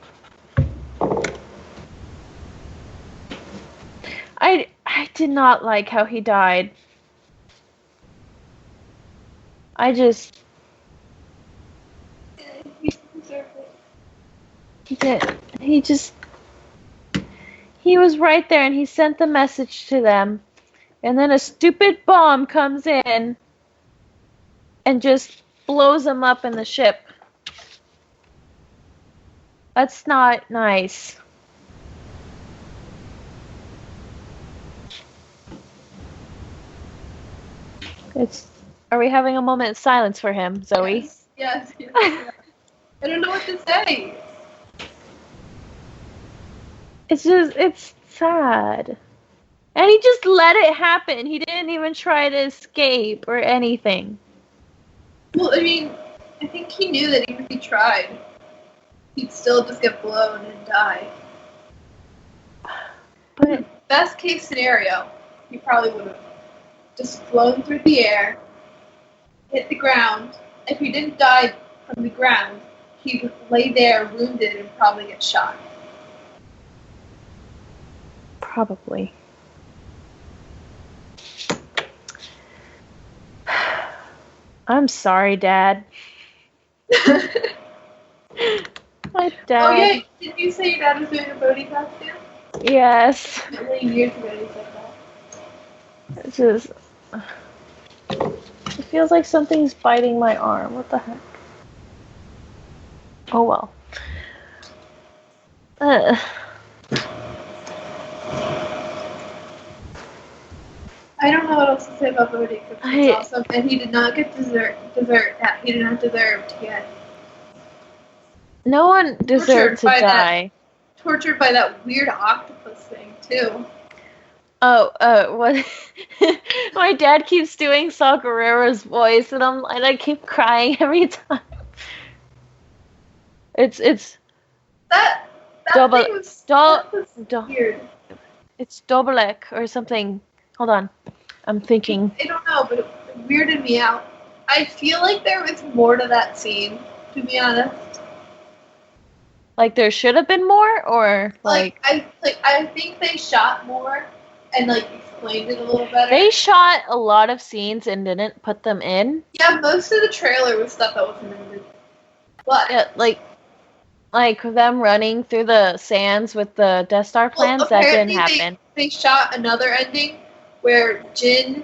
Speaker 2: I did not like how he died. I just...
Speaker 3: He deserved it.
Speaker 2: He did. He was right there and he sent the message to them. And then a stupid bomb comes in and just blows them up in the ship. That's not nice. Are we having a moment of silence for him, Zoe?
Speaker 3: Yes. I don't know what to say.
Speaker 2: It's sad. And he just let it happen. He didn't even try to escape or anything.
Speaker 3: Well, I mean, I think he knew that even if he tried, he'd still just get blown and die.
Speaker 2: But
Speaker 3: best case scenario, he probably would have just flown through the air, hit the ground. If he didn't die from the ground, he would lay there wounded and probably get shot.
Speaker 2: Probably. I'm sorry, Dad. My dad.
Speaker 3: Oh yeah, did you say your dad was doing a Bodhi costume?
Speaker 2: Yes.
Speaker 3: Years ago you said that.
Speaker 2: It's just... It feels like something's biting my arm. What the heck? Oh well.
Speaker 3: I don't know what else to say about Bodhi because he's awesome, and he did not get dessert. He did not deserve to get.
Speaker 2: No one deserved to die.
Speaker 3: Tortured by that weird octopus thing too.
Speaker 2: What? My dad keeps doing Saw Gerrera's voice, and I keep crying every time. It's
Speaker 3: that
Speaker 2: double,
Speaker 3: thing was weird.
Speaker 2: It's Dobelek or something. Hold on, I'm thinking.
Speaker 3: I don't know, but it weirded me out. I feel like there was more to that scene, to be honest.
Speaker 2: Like there should have been more, or like
Speaker 3: I think they shot more and like explained it a little better.
Speaker 2: They shot a lot of scenes and didn't put them in.
Speaker 3: Yeah, most of the trailer was stuff that wasn't in it. But
Speaker 2: yeah, like them running through the sands with the Death Star plans, that didn't happen.
Speaker 3: They shot another ending where Jin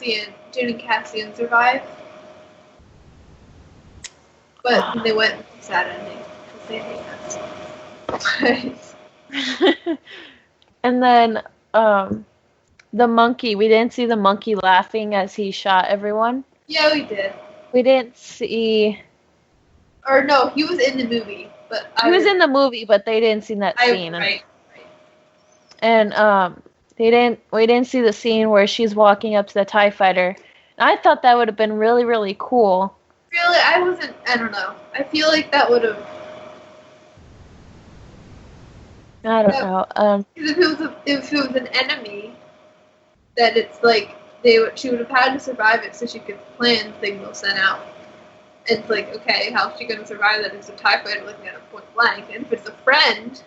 Speaker 3: Jin and Cassian survive. But then they went with the sad ending. Because they hate us.
Speaker 2: And then, the monkey. We didn't see the monkey laughing as he shot everyone.
Speaker 3: Yeah, we did.
Speaker 2: We didn't see...
Speaker 3: Or no, he was in the movie.
Speaker 2: He was in the movie, but they didn't see that scene.
Speaker 3: Right.
Speaker 2: And, we didn't see the scene where she's walking up to the TIE fighter. I thought that would have been really, really cool.
Speaker 3: Really? I don't know. I feel like that would have...
Speaker 2: I don't know.
Speaker 3: If it was an enemy, then it's like she would have had to survive it so she could plan signal sent out. And it's like, okay, how's she gonna survive that? It's a TIE fighter looking at her point blank. And if it's a friend,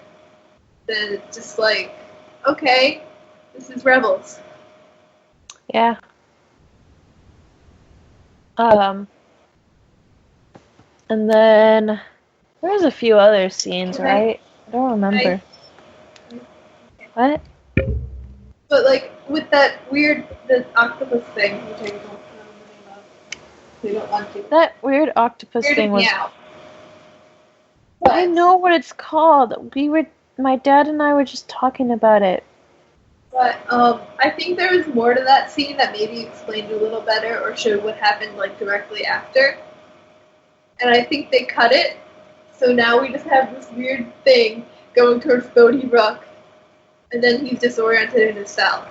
Speaker 3: then it's just like, okay, this is Rebels.
Speaker 2: Yeah. And then there was a few other scenes, right? I don't remember. What?
Speaker 3: But like with that the octopus thing, which I don't know the name of. We don't want to.
Speaker 2: That weird octopus thing was.
Speaker 3: Meow.
Speaker 2: I know what it's called. My dad and I were just talking about it.
Speaker 3: But I think there was more to that scene that maybe explained a little better or showed what happened like directly after. And I think they cut it, so now we just have this weird thing going towards Bodhi Rook, and then he's disoriented in his cell.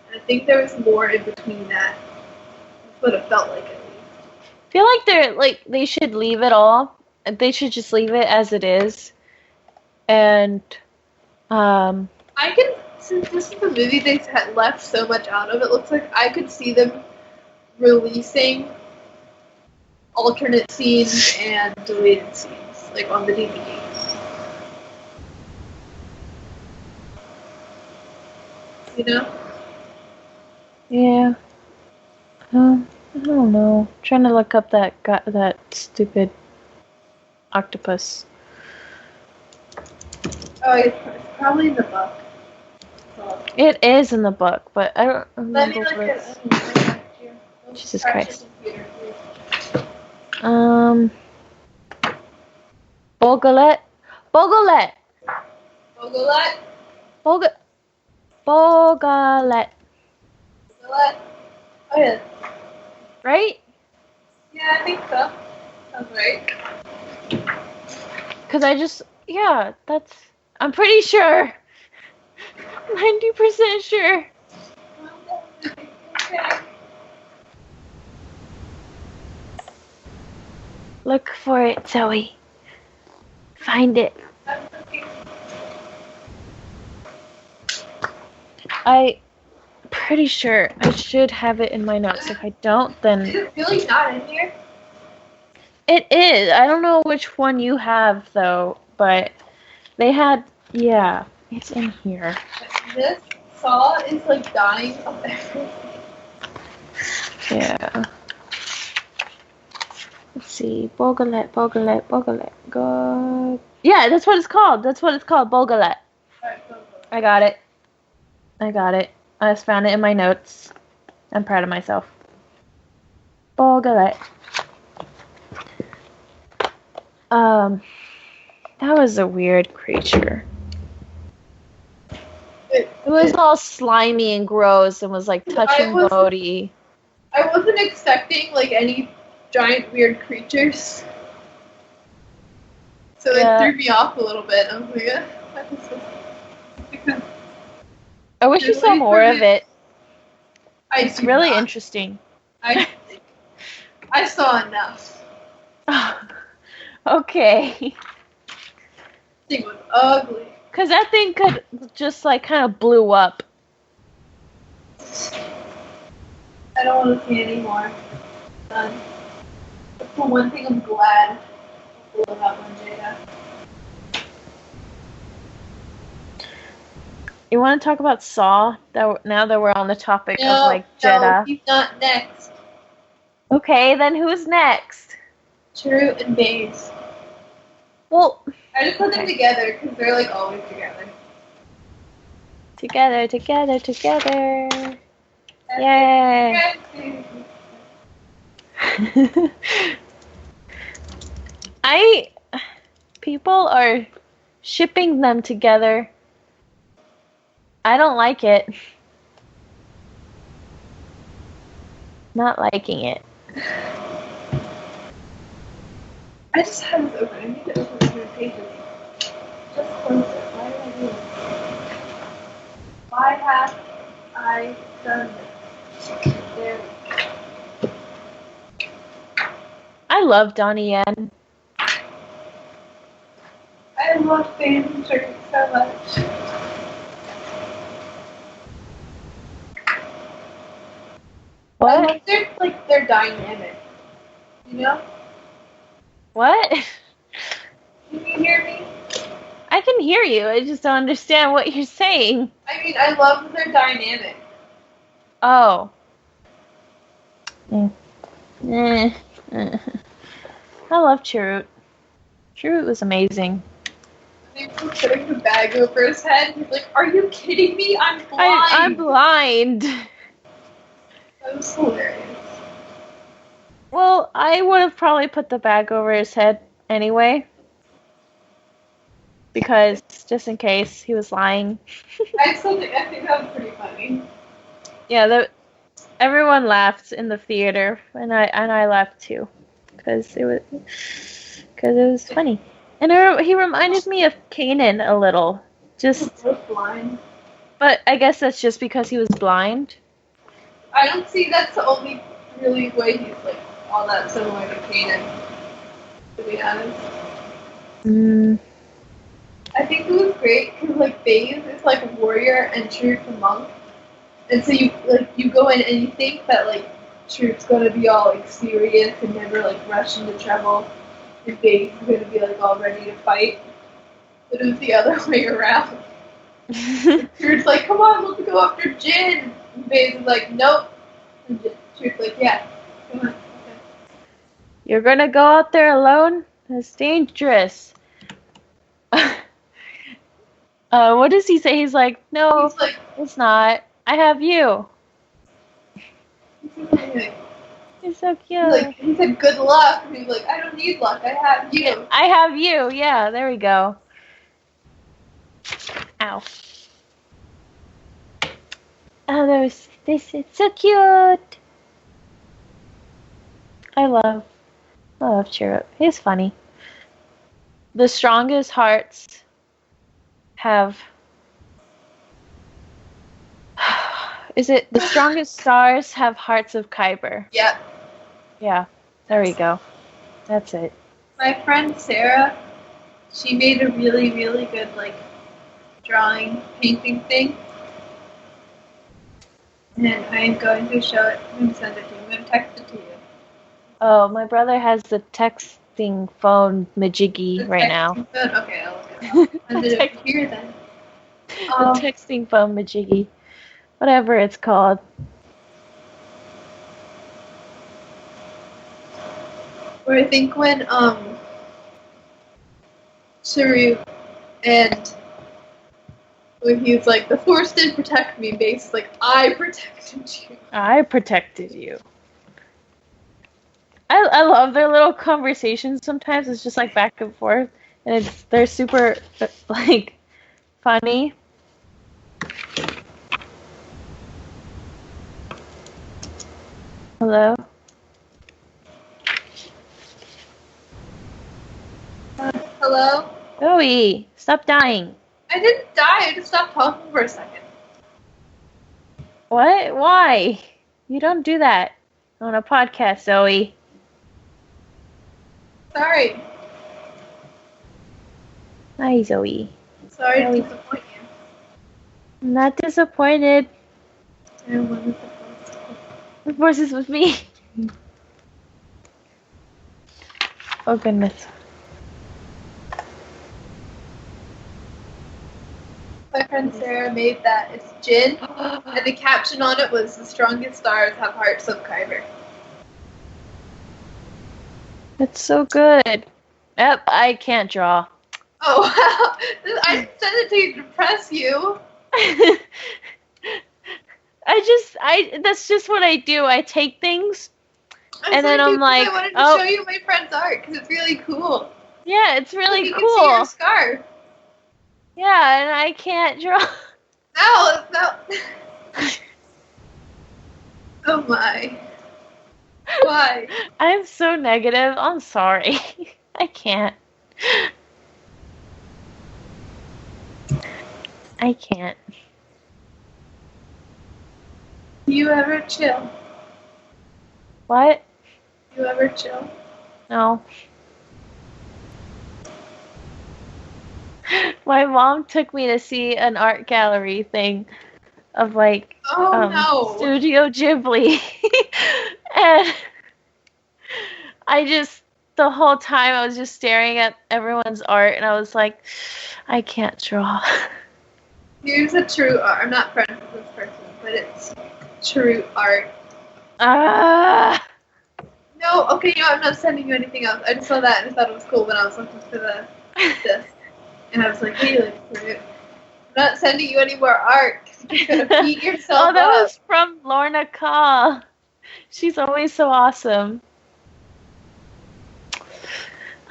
Speaker 3: And I think there was more in between that. That's what it felt like, at least.
Speaker 2: I feel like they should leave it all. They should just leave it as it is. And
Speaker 3: since this is the movie they had left so much out of, it looks like I could see them releasing alternate scenes and deleted scenes, like on the DVD. You know?
Speaker 2: Yeah. I don't know. I'm trying to look up that stupid octopus.
Speaker 3: Oh, it's probably in the book. So.
Speaker 2: It is in the book, but I don't remember
Speaker 3: Let me
Speaker 2: where
Speaker 3: look at it.
Speaker 2: Jesus Christ. Bogolet.
Speaker 3: Bogolet?
Speaker 2: Bogolet.
Speaker 3: Bogolet. Oh, yeah.
Speaker 2: Right?
Speaker 3: Yeah, I think so. Sounds right.
Speaker 2: Because I'm pretty sure. 90% sure.
Speaker 3: Okay.
Speaker 2: Look for it, Zoe. Find it. I'm pretty sure I should have it in my notes. If I don't, then...
Speaker 3: Is it really not in here?
Speaker 2: It is. I don't know which one you have, though, but they had... Yeah, it's in here.
Speaker 3: This saw is, like, dying of everything.
Speaker 2: Yeah. Let's see. Bogolet. God. Yeah, that's what it's called. Bogolet.
Speaker 3: Alright, go.
Speaker 2: I got it. I just found it in my notes. I'm proud of myself. Bogolet. That was a weird creature. It was all slimy and gross and was like touching Bodhi.
Speaker 3: I wasn't expecting like any giant weird creatures. So it threw me off a little bit. I was like, yeah, because
Speaker 2: I wish you saw more of it. It's really
Speaker 3: not.
Speaker 2: Interesting.
Speaker 3: I saw enough.
Speaker 2: Okay.
Speaker 3: This thing was ugly.
Speaker 2: Because that thing could just like kind of blew up.
Speaker 3: I don't want to see any more. That's the one thing I'm glad about one Jada.
Speaker 2: You want to talk about Saw? Now that we're on the topic of like Jeddah.
Speaker 3: No, he's not next.
Speaker 2: Okay, then who's next?
Speaker 3: True and Baze.
Speaker 2: Well,
Speaker 3: I just put them together because they're like always together.
Speaker 2: Together. Yay! People are shipping them together. I don't like it. Not liking it.
Speaker 3: I just have this open. I need to open this new page. Just close it. Why did I do this? Why have I done this? There we go.
Speaker 2: I love Donnie Yen.
Speaker 3: I love fan shirts so much.
Speaker 2: What?
Speaker 3: I love their dynamic. You know?
Speaker 2: What?
Speaker 3: Can you hear me?
Speaker 2: I can hear you. I just don't understand what you're saying.
Speaker 3: I mean, I love their dynamic.
Speaker 2: Oh. I love Chirrut. Chirrut was amazing.
Speaker 3: He was putting the bag over his head. He's like, "Are you kidding me? I'm blind."
Speaker 2: I'm blind.
Speaker 3: That was hilarious.
Speaker 2: Well, I would have probably put the bag over his head anyway. Because, just in case, he was lying.
Speaker 3: I think that was pretty funny.
Speaker 2: Yeah, everyone laughed in the theater, and I laughed too. Because it was funny. And he reminded me of Kanan a little. Just
Speaker 3: blind.
Speaker 2: But I guess that's just because he was blind.
Speaker 3: I don't see that's the only really way he's like all that similar to Kanan, to be honest. I think it was great because like Baze is like a warrior and Chirrut's a monk, and so you go in and you think that like Chirrut's gonna be all like serious and never like rush into trouble, and Baze is gonna be like all ready to fight, but it was the other way around. Chirrut's like, "Come on, let's go after Jin." And Baze is like, "Nope." And Chirrut's like, "Yeah, come on." Okay.
Speaker 2: You're gonna go out there alone? That's dangerous. What does he say? He's like, "No, it's not. I have you." He's so cute.
Speaker 3: He said, "Good luck." And he's like, "I don't need luck. I have you."
Speaker 2: I have you. Yeah, there we go. Ow. Oh, this is so cute. I love Chirrut. He's funny. The strongest hearts have... Is it the strongest stars have hearts of Kyber?
Speaker 3: Yep.
Speaker 2: Yeah, there we go. That's it.
Speaker 3: My friend Sarah, she made a really, really good drawing, painting thing. And I'm going to show it. I'm going to send it to you. I'm going to text it to you.
Speaker 2: Oh, my brother has the texting phone majiggy right now.
Speaker 3: Phone? Okay, I'll look it up. Send it over here then.
Speaker 2: The texting phone majiggy. Whatever it's called.
Speaker 3: Where I think when Chirrut and when he was like, "The Force didn't protect me," Base like, "I protected you."
Speaker 2: I protected you. I love their little conversations sometimes. It's just like back and forth. And they're super funny. Hello?
Speaker 3: Hello?
Speaker 2: Zoe, stop dying.
Speaker 3: I didn't die. I just stopped talking for a second.
Speaker 2: What? Why? You don't do that on a podcast, Zoe.
Speaker 3: Sorry.
Speaker 2: Hi, Zoe.
Speaker 3: Sorry to disappoint you.
Speaker 2: I'm not disappointed.
Speaker 3: I wasn't
Speaker 2: The Force is with me. Oh, goodness.
Speaker 3: My friend Sarah made that. It's Jin, and the caption on it was, "The strongest stars have hearts of Kyber."
Speaker 2: That's so good. Yep, I can't draw.
Speaker 3: Oh, wow. I sent it to you to impress you.
Speaker 2: I that's just what I do. I take things, and then
Speaker 3: I'm like, I wanted to show you my friend's art because it's really cool.
Speaker 2: Yeah, it's really cool. You can
Speaker 3: see your scarf.
Speaker 2: Yeah, and I can't draw.
Speaker 3: No. Oh my. Why?
Speaker 2: I'm so negative. I'm sorry. I can't. I can't.
Speaker 3: Do you ever chill?
Speaker 2: What?
Speaker 3: Do you ever chill?
Speaker 2: No. My mom took me to see an art gallery thing of like Studio Ghibli. And the whole time I was just staring at everyone's art and I was like, I can't draw.
Speaker 3: Here's a true art. I'm not friends with this person, but it's true art. No, okay, I'm not sending you anything else. I just saw that and I thought it was cool when I was looking for this. And I was like, hey, I'm not sending you any more art. You're going to beat yourself up.
Speaker 2: That was from Lorna Kaw. She's always so awesome.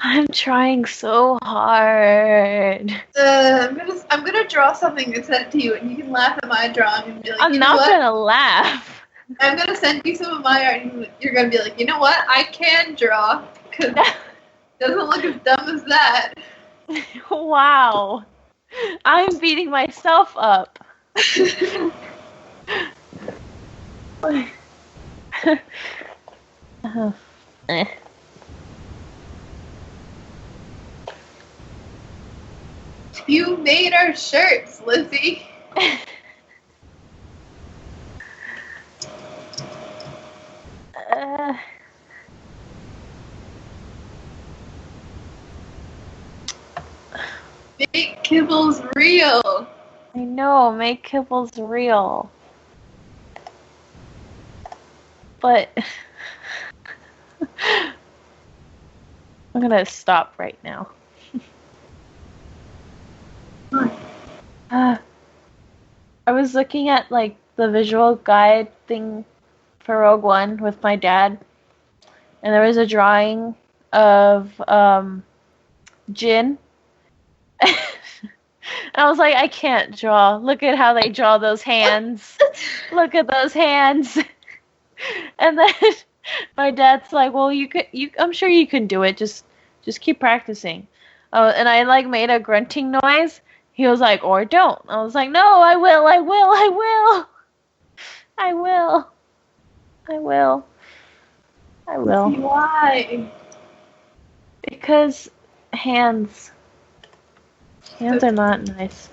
Speaker 2: I'm trying so hard.
Speaker 3: I'm gonna draw something and send it to you, and you can laugh at my drawing and be like,
Speaker 2: I'm not gonna laugh.
Speaker 3: I'm gonna send you some of my art, and you're gonna be like, you know what? I can draw because it doesn't look as dumb as that.
Speaker 2: Wow, I'm beating myself up.
Speaker 3: You made our shirts, Lizzy. Make kibbles real.
Speaker 2: I know, make kibbles real. But I'm gonna stop right now. I was looking at like the visual guide thing for Rogue One with my dad, and there was a drawing of Jin. I was like, I can't draw. Look at how they draw those hands. Look at those hands. And then my dad's like, well, I'm sure you can do it. Just keep practicing. Oh, and I like made a grunting noise. He was like, or don't. I was like, no, I will.
Speaker 3: Why?
Speaker 2: Because hands are not nice.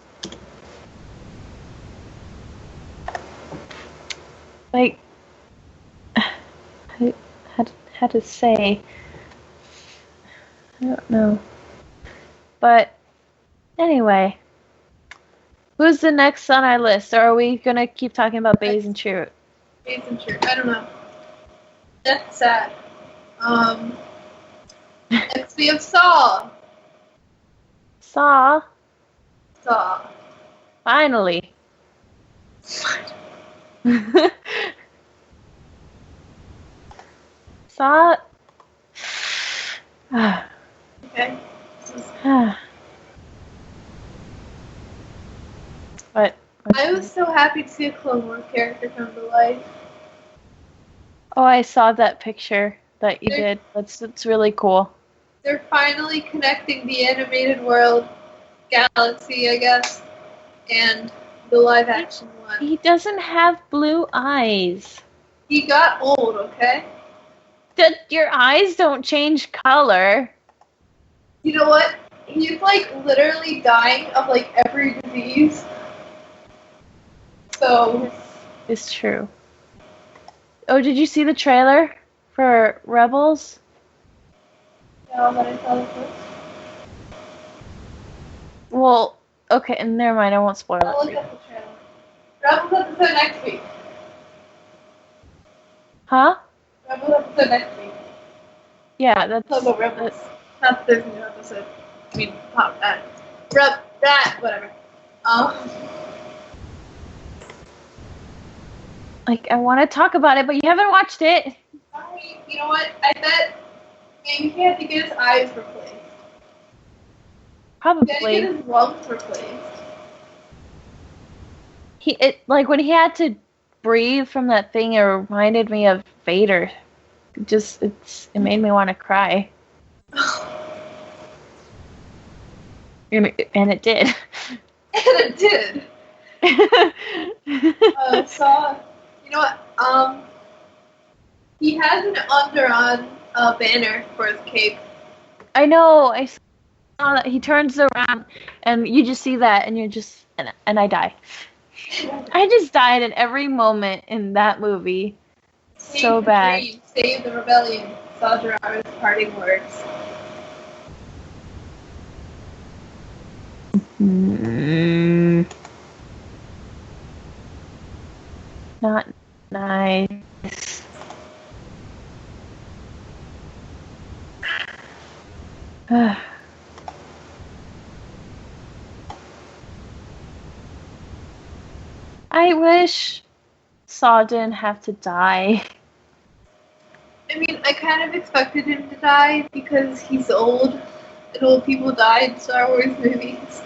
Speaker 2: Like, how to say, I don't know. But anyway, who's the next on our list? Or are we gonna keep talking about Baze and Chirrut?
Speaker 3: Baze and Chirrut, I don't know. That's sad. Next we have Saw.
Speaker 2: Saw. Finally. Saw.
Speaker 3: Okay.
Speaker 2: What?
Speaker 3: I was so happy to see a Clone Wars character come to life.
Speaker 2: Oh, I saw that picture that you did. It's really cool.
Speaker 3: They're finally connecting the animated world galaxy, I guess, and the live action one.
Speaker 2: He doesn't have blue eyes.
Speaker 3: He got old, okay?
Speaker 2: Your eyes don't change color.
Speaker 3: You know what? He's like literally dying of like every disease. So
Speaker 2: it's true. Oh, did you see the trailer for Rebels?
Speaker 3: No, but I saw the first.
Speaker 2: Well, okay, and never mind. I won't spoil it.
Speaker 3: I'll look at the trailer. Rebels episode next week.
Speaker 2: Huh?
Speaker 3: Rebels episode next week.
Speaker 2: Yeah, that's.
Speaker 3: Talk about Rebels. Not the new episode. I mean, pop that. Whatever.
Speaker 2: like, I want to talk about it, but you haven't watched it.
Speaker 3: Sorry. You know what? I bet maybe he had to get his eyes replaced.
Speaker 2: Probably.
Speaker 3: He had to get his lungs replaced.
Speaker 2: Like, when he had to breathe from that thing, it reminded me of Vader. It made me want to cry. And it did.
Speaker 3: And it did. So, you know what? He has an Underon banner for his cape.
Speaker 2: I know. I saw that. He turns around, and you just see that, and you're just... And I die. I just died at every moment in that movie. So bad.
Speaker 3: Dream, save the rebellion. Saw Gerard's parting words.
Speaker 2: Not nice. I wish Saw didn't have to die.
Speaker 3: I mean, I kind of expected him to die because he's old, and old people die in Star Wars movies.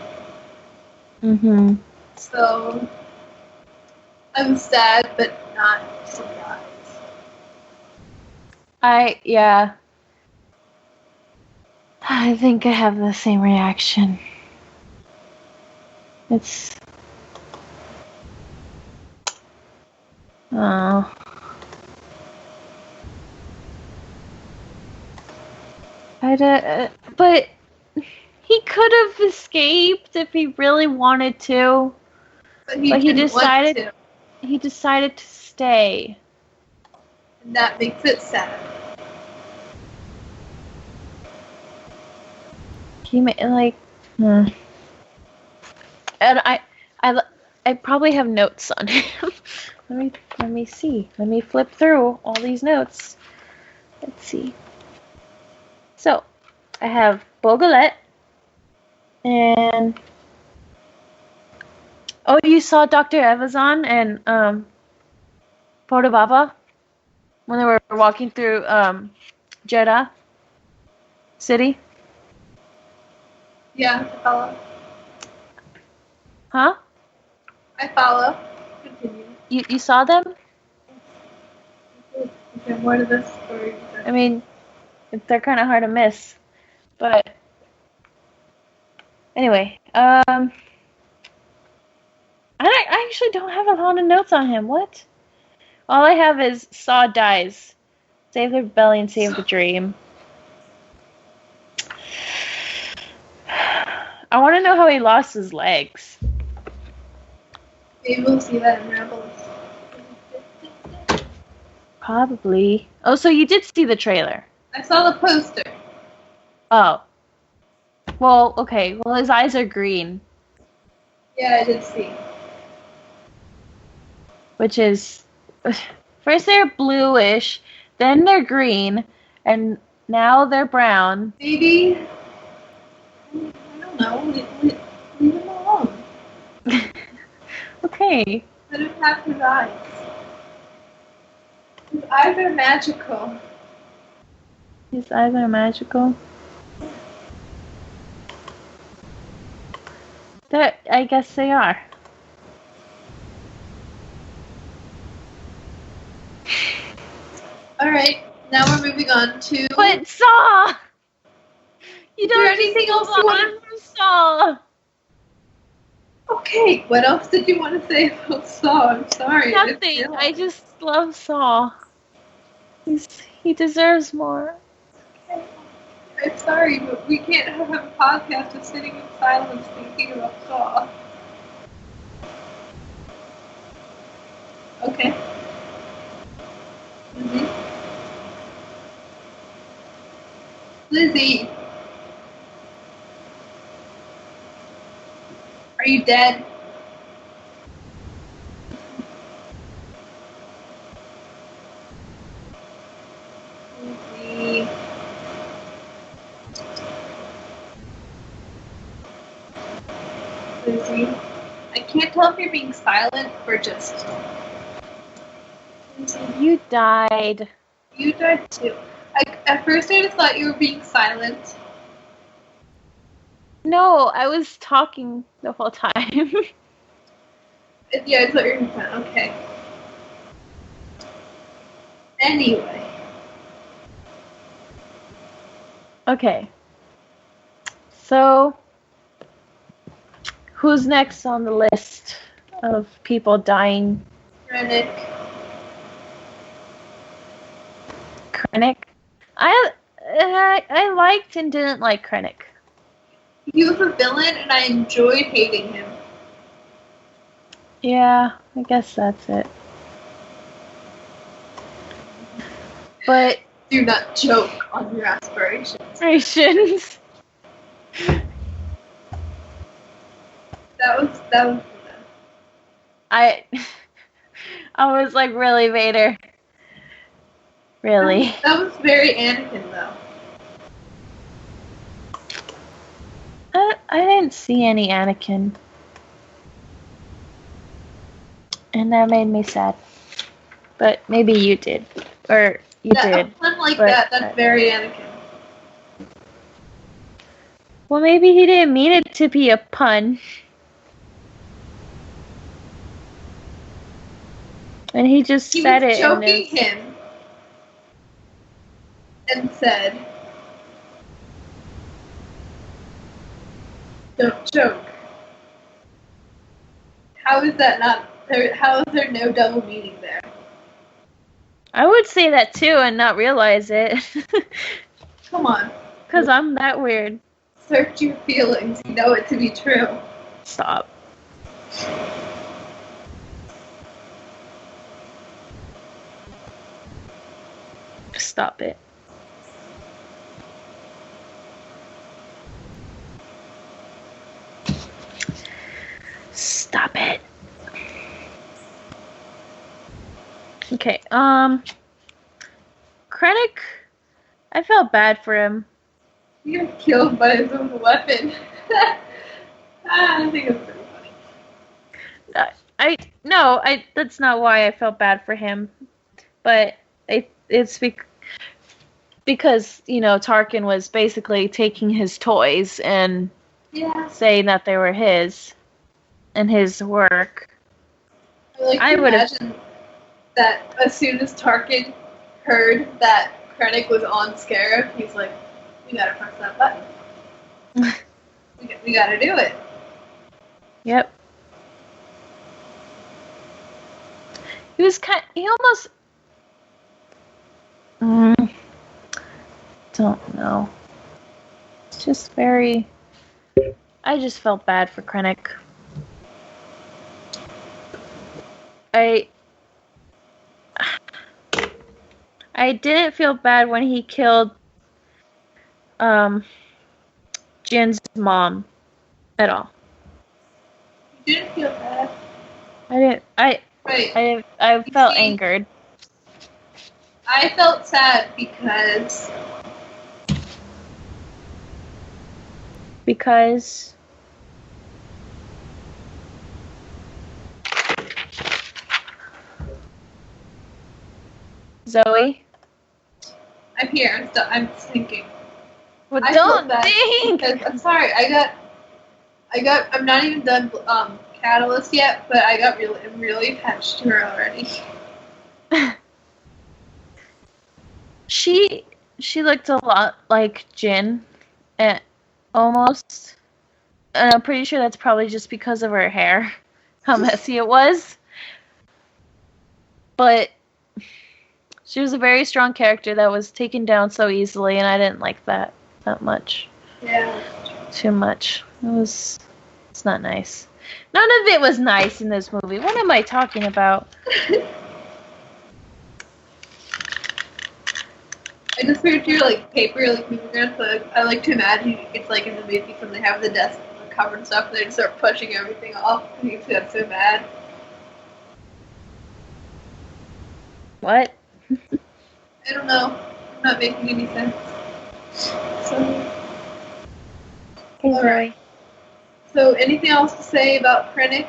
Speaker 2: Mm-hmm.
Speaker 3: So, I'm sad, but not surprised.
Speaker 2: I think I have the same reaction. It's... Oh. But he could have escaped if he really wanted to.
Speaker 3: But he decided
Speaker 2: to stay.
Speaker 3: And that makes it sad.
Speaker 2: And I probably have notes on him. Let me see. Let me flip through all these notes. Let's see. So, I have Bogalette and you saw Dr. Evazan and Portababa when they were walking through Jeddah City?
Speaker 3: Yeah, I follow.
Speaker 2: Huh?
Speaker 3: I follow. Continue.
Speaker 2: You saw them?
Speaker 3: Is there more to this story?
Speaker 2: I mean, they're kind of hard to miss. But anyway, I actually don't have a lot of notes on him. What? All I have is Saw dies. Save the rebellion, save the dream. I want to know how he lost his legs.
Speaker 3: Maybe we'll see that in Rebels.
Speaker 2: Probably. Oh, so you did see the trailer?
Speaker 3: I saw the poster.
Speaker 2: Oh. Well, okay. Well, his eyes are green.
Speaker 3: Yeah, I did see.
Speaker 2: Which is... First they're bluish, then they're green, and now they're brown.
Speaker 3: Maybe... I don't know. Leave him alone.
Speaker 2: Okay.
Speaker 3: Let him have his eyes. His eyes are magical.
Speaker 2: His eyes are magical? I guess they are.
Speaker 3: Alright, now we're moving on to...
Speaker 2: But Saw! You don't
Speaker 3: Is there anything else you want
Speaker 2: to Saw!
Speaker 3: Okay, what else did you want to say about Saw? I'm sorry.
Speaker 2: Nothing. I just love Saw. He deserves more.
Speaker 3: Okay. I'm sorry, but we can't have a podcast of sitting in silence thinking about Saw. Okay. Lizzy. Are you dead? Lizzy. Lizzy. I can't tell if you're being silent or just
Speaker 2: You died.
Speaker 3: You died too. At first I just thought you were being silent.
Speaker 2: No, I was talking the whole time.
Speaker 3: Yeah, I thought you were being silent. Okay. Anyway.
Speaker 2: Okay. So, who's next on the list of people dying?
Speaker 3: Krennic.
Speaker 2: Krennic? I liked and didn't like Krennic.
Speaker 3: He was a villain, and I enjoyed hating him.
Speaker 2: Yeah, I guess that's it. But
Speaker 3: do not joke on your aspirations. That was.
Speaker 2: I was like, really, Vader? Really?
Speaker 3: That was very Anakin, though.
Speaker 2: I didn't see any Anakin. And that made me sad. But maybe you did. Or you did.
Speaker 3: A pun like that's very Anakin.
Speaker 2: Well, maybe he didn't mean it to be a pun. And he just said it.
Speaker 3: He was joking him. And said, "Don't joke." How is that not there? How is there no double meaning there?
Speaker 2: I would say that too and not realize it.
Speaker 3: Come on.
Speaker 2: Because I'm that weird.
Speaker 3: Search your feelings. You know it to be true.
Speaker 2: Stop. Stop it. Stop it. Okay, Krennic, I felt bad for him.
Speaker 3: He got killed by his own weapon. I think it's pretty funny.
Speaker 2: That's not why I felt bad for him. But it's because, Tarkin was basically taking his toys and saying that they were his and his work.
Speaker 3: I would imagine that as soon as Tarkin heard that Krennic was on Scarab, he's like, we gotta press that button. we gotta do it.
Speaker 2: Yep. He almost... don't know. It's just very... I just felt bad for Krennic. I didn't feel bad when he killed Jin's mom at all.
Speaker 3: You didn't feel bad?
Speaker 2: I didn't. I felt angered.
Speaker 3: I felt sad because
Speaker 2: Zoe?
Speaker 3: I'm here. I'm thinking.
Speaker 2: Well, don't think.
Speaker 3: I'm sorry. I'm not even done Catalyst yet, but I'm really attached to her already.
Speaker 2: She looked a lot like Jin, almost. And I'm pretty sure that's probably just because of her hair, how messy it was. But she was a very strong character that was taken down so easily, and I didn't like that much.
Speaker 3: Yeah.
Speaker 2: Too much. It's not nice. None of it was nice in this movie. What am I talking about?
Speaker 3: I just heard your paper moving around, so I like to imagine it's like in the movie when they have the desk covered and stuff, and they just start pushing everything off because he got so mad.
Speaker 2: What?
Speaker 3: I don't know. I'm not making any sense. So.
Speaker 2: Alright.
Speaker 3: So, anything else to say about Krennic?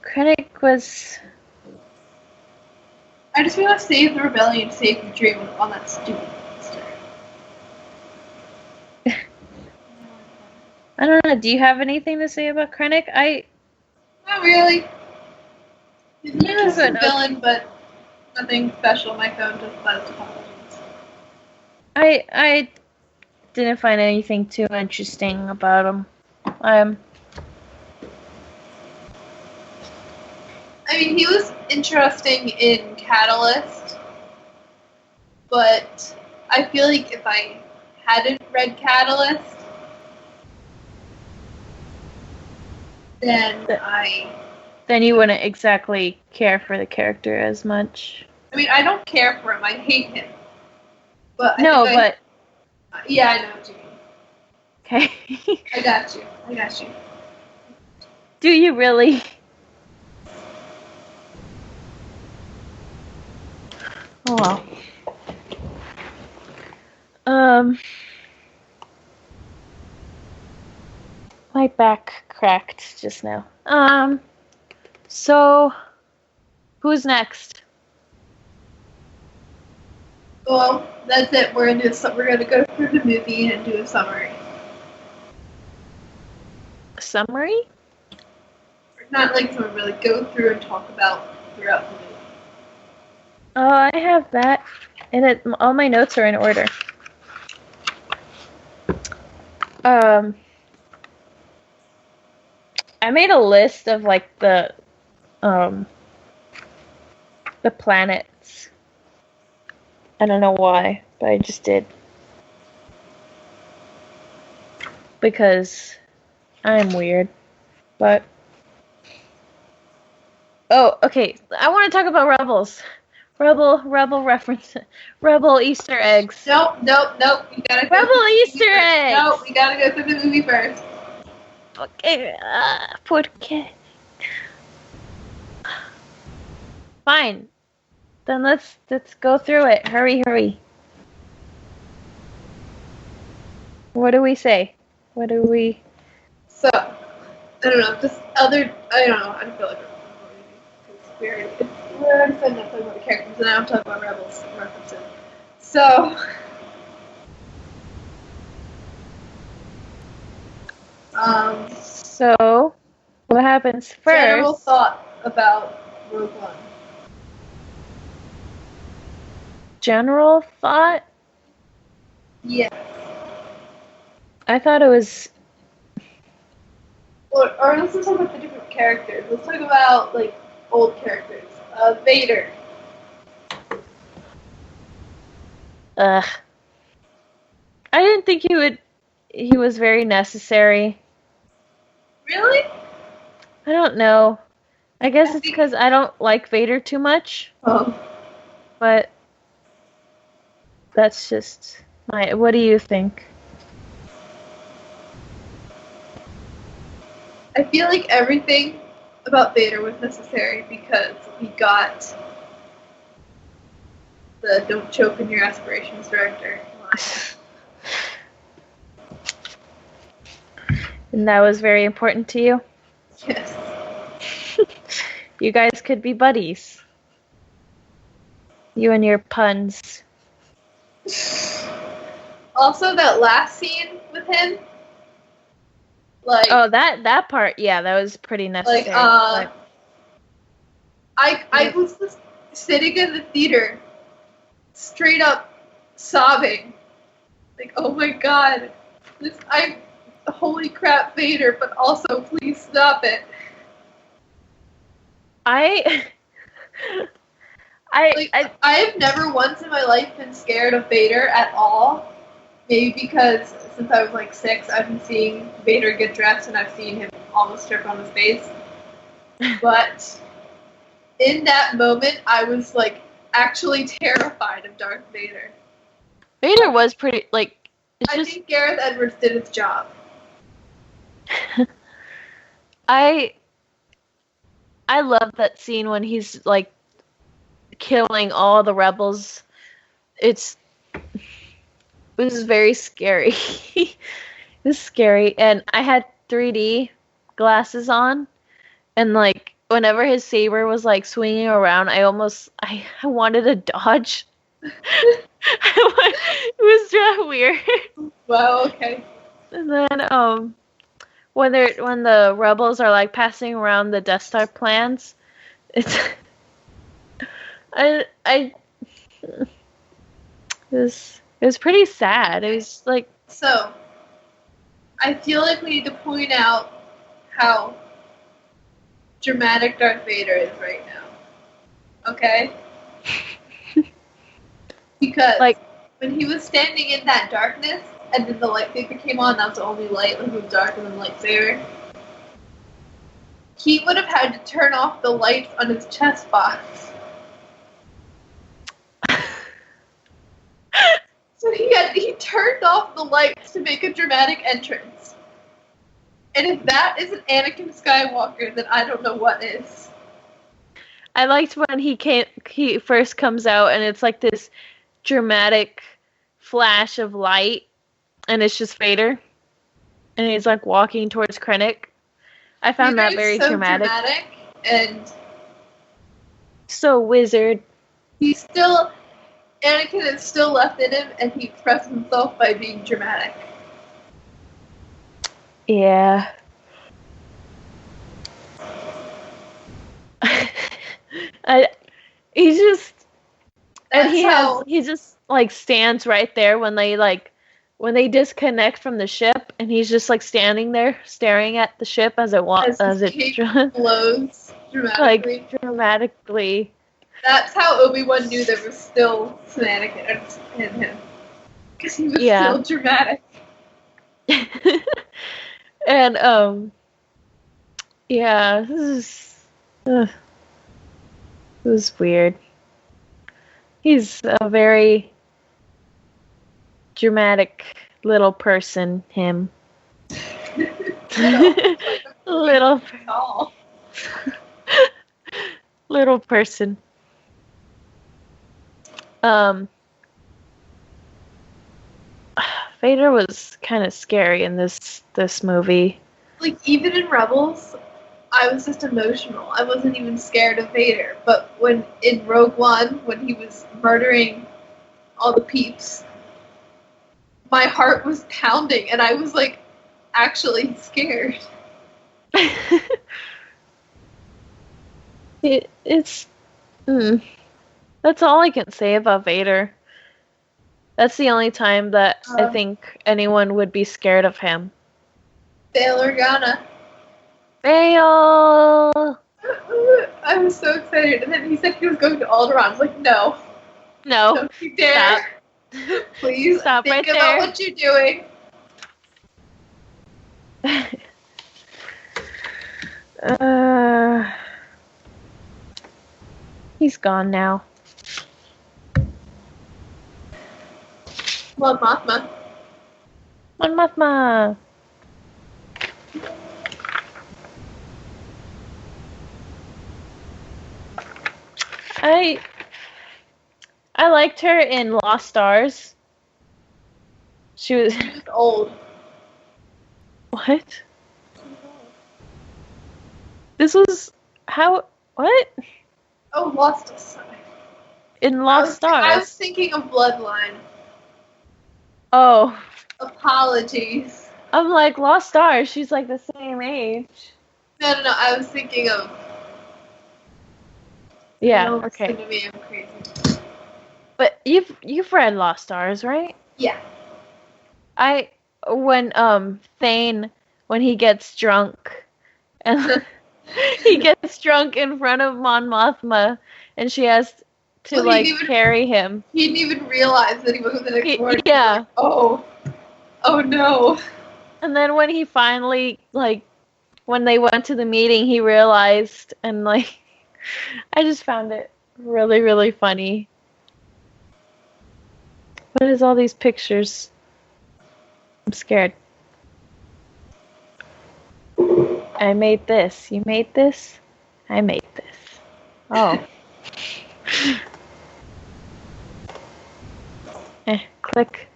Speaker 2: Krennic was...
Speaker 3: I just want to save the rebellion, save the dream on that stupid monster.
Speaker 2: I don't know. Do you have anything to say about Krennic?
Speaker 3: Not really. He's an interesting villain, but nothing special. My phone just buzzed apologies.
Speaker 2: I didn't find anything too interesting about him.
Speaker 3: I mean, he was interesting in Catalyst, but I feel like if I hadn't read Catalyst, then
Speaker 2: you wouldn't exactly care for the character as much.
Speaker 3: I mean, I don't care for him. I hate him. But
Speaker 2: yeah, I
Speaker 3: know what you mean.
Speaker 2: Okay.
Speaker 3: I got you.
Speaker 2: Do you really? Oh well. My back cracked just now. So who's next?
Speaker 3: Well, that's it. We're gonna go through the movie and do a summary.
Speaker 2: Summary?
Speaker 3: Not like someone really go through and talk about throughout the movie.
Speaker 2: Oh, I have that, and all my notes are in order. I made a list of like the planets. I don't know why, but I just did. Because I'm weird. But oh, okay. I want to talk about Rebels. Rebel reference. Rebel Easter eggs.
Speaker 3: Nope. You gotta go
Speaker 2: Rebel Easter eggs.
Speaker 3: Nope, we gotta go through the movie first.
Speaker 2: Okay. ¿Por qué? Fine. Then let's go through it. Hurry. What do we say?
Speaker 3: So, I don't know. I don't know. I feel like we're already spending enough time about the characters, and now I'm talking about Rebels references. So,
Speaker 2: So, what happens first?
Speaker 3: General thought about Rogue One.
Speaker 2: General thought?
Speaker 3: Yes.
Speaker 2: I thought it was...
Speaker 3: Or let's talk about the different characters. Let's talk about, like, old characters. Vader.
Speaker 2: I didn't think he was very necessary.
Speaker 3: Really?
Speaker 2: I don't know. I guess it's because I don't like Vader too much.
Speaker 3: Oh.
Speaker 2: But that's just what do you think?
Speaker 3: I feel like everything about Vader was necessary because we got the "Don't choke in your aspirations" director line.
Speaker 2: And that was very important to you?
Speaker 3: Yes.
Speaker 2: You guys could be buddies. You and your puns.
Speaker 3: Also, that last scene with him. Like,
Speaker 2: oh, that part, yeah, that was pretty necessary.
Speaker 3: Like, I was just sitting in the theater, straight up sobbing. Like, oh my god, holy crap, Vader, but also please stop it. I have never once in my life been scared of Vader at all. Maybe because since I was like 6, I've been seeing Vader get dressed and I've seen him almost trip on his face. But in that moment, I was like actually terrified of Darth Vader.
Speaker 2: Vader was pretty
Speaker 3: I think Gareth Edwards did his job.
Speaker 2: I love that scene when he's like killing all the rebels. It was very scary. It was scary, and I had 3D glasses on, and like whenever his saber was like swinging around, I wanted to dodge. It was just weird.
Speaker 3: Wow. Okay.
Speaker 2: And then when the rebels are like passing around the Death Star plans, it's it was pretty sad. It was like,
Speaker 3: so I feel like we need to point out how dramatic Darth Vader is right now. Okay? Because like when he was standing in that darkness and then the lightsaber came on, that was the only light, like it was darker than the lightsaber. He would have had to turn off the lights on his chest box. So he turned off the lights to make a dramatic entrance. And if that isn't Anakin Skywalker, then I don't know what is.
Speaker 2: I liked when he first comes out and it's like this dramatic flash of light and it's just Vader. And he's like walking towards Krennic. I found that very so dramatic
Speaker 3: and
Speaker 2: so wizard.
Speaker 3: Anakin is still left in him, and he expresses himself by being dramatic.
Speaker 2: Yeah. He just like stands right there when they disconnect from the ship, and he's just like standing there staring at the ship as it
Speaker 3: blows dramatically.
Speaker 2: Like dramatically.
Speaker 3: That's how Obi-Wan knew there was still some Anakin in him. Because he was still dramatic.
Speaker 2: And, this was weird. He's a very dramatic little person, him. Little person. Vader was kind of scary in this movie.
Speaker 3: Like, even in Rebels, I was just emotional. I wasn't even scared of Vader. But when in Rogue One, when he was murdering all the peeps, my heart was pounding, and I was, like, actually scared.
Speaker 2: That's all I can say about Vader. That's the only time that I think anyone would be scared of him.
Speaker 3: Bail Organa.
Speaker 2: Bail!
Speaker 3: I was so excited. And then he said he was going to Alderaan. I was like, no.
Speaker 2: No.
Speaker 3: Don't you dare. Stop. Please
Speaker 2: stop
Speaker 3: think
Speaker 2: right
Speaker 3: about
Speaker 2: there.
Speaker 3: What you're doing.
Speaker 2: He's gone now.
Speaker 3: Mon Mothma.
Speaker 2: Mon Mothma. I liked her in Lost Stars. She was
Speaker 3: old.
Speaker 2: What? This was how? What?
Speaker 3: Oh, Lost Stars.
Speaker 2: In Lost Stars.
Speaker 3: I was thinking of Bloodline.
Speaker 2: Oh.
Speaker 3: Apologies.
Speaker 2: I'm like, Lost Stars. She's like the same age.
Speaker 3: No. I was thinking of.
Speaker 2: Yeah. Okay.
Speaker 3: To me, I'm crazy.
Speaker 2: But you've read Lost Stars, right?
Speaker 3: Yeah.
Speaker 2: When Thane, when he gets drunk, and he gets drunk in front of Mon Mothma, and she has to carry him.
Speaker 3: He didn't even realize that he wasn't the next morning.
Speaker 2: Yeah.
Speaker 3: Like, oh no.
Speaker 2: And then when he finally when they went to the meeting, he realized, and I just found it really, really funny. What is all these pictures? I'm scared. I made this. You made this? I made this. Oh. Click.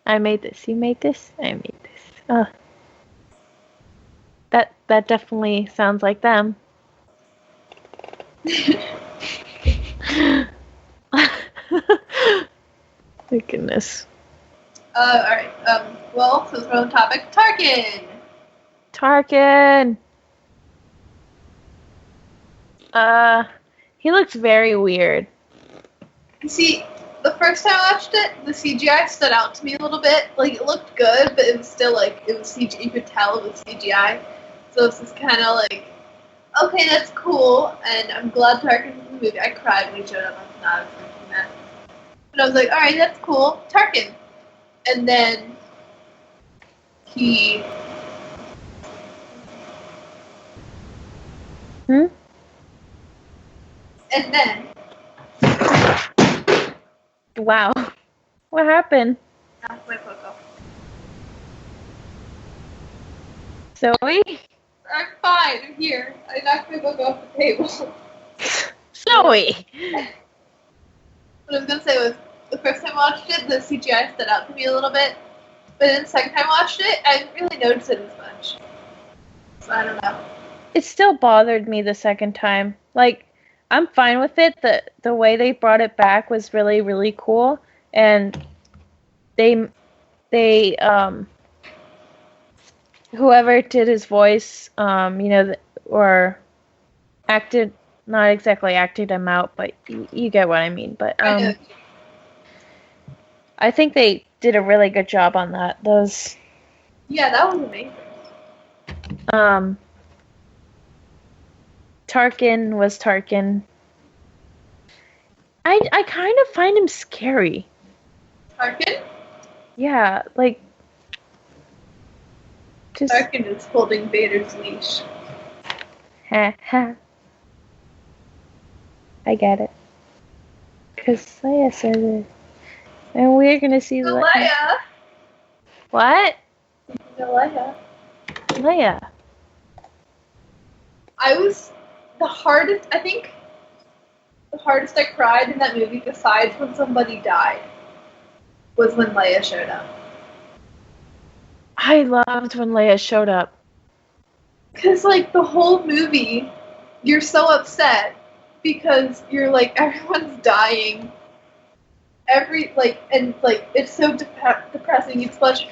Speaker 2: I made this. You made this? I made this. That definitely sounds like them. My goodness.
Speaker 3: Alright, well, since we're on the topic, Tarkin!
Speaker 2: He looks very weird.
Speaker 3: See, the first time I watched it, the CGI stood out to me a little bit. Like, it looked good, but it was still, like, it was CGI. You could tell it was CGI. So it's just kind of like, okay, that's cool, and I'm glad Tarkin's in the movie. I cried when he showed up. I was not expecting that. But I was like, alright, that's cool. Tarkin. And then he... And then...
Speaker 2: Wow. What happened?
Speaker 3: Knocked my book off.
Speaker 2: Zoe?
Speaker 3: I'm fine. I'm here. I knocked my book off the table.
Speaker 2: Zoe!
Speaker 3: What I was going to say was, the first time I watched it, the CGI stood out to me a little bit. But then the second time I watched it, I didn't really notice it as much. So I don't know.
Speaker 2: It still bothered me the second time. Like, I'm fine with it. The way they brought it back was really, really cool. And they whoever did his voice, or acted, not exactly acted him out, but you get what I mean. But I think they did a really good job on that.
Speaker 3: Yeah, that was amazing.
Speaker 2: Tarkin was Tarkin. I kind of find him scary.
Speaker 3: Tarkin?
Speaker 2: Yeah, like...
Speaker 3: Tarkin is holding Vader's leash.
Speaker 2: Ha ha. I get it. Because Leia said it. And we're gonna see
Speaker 3: Leia!
Speaker 2: What?
Speaker 3: Leia.
Speaker 2: Leia.
Speaker 3: The hardest I cried in that movie, besides when somebody died, was when Leia showed up.
Speaker 2: I loved when Leia showed up.
Speaker 3: Because, like, the whole movie, you're so upset because you're like, everyone's dying. It's so depressing. You've watched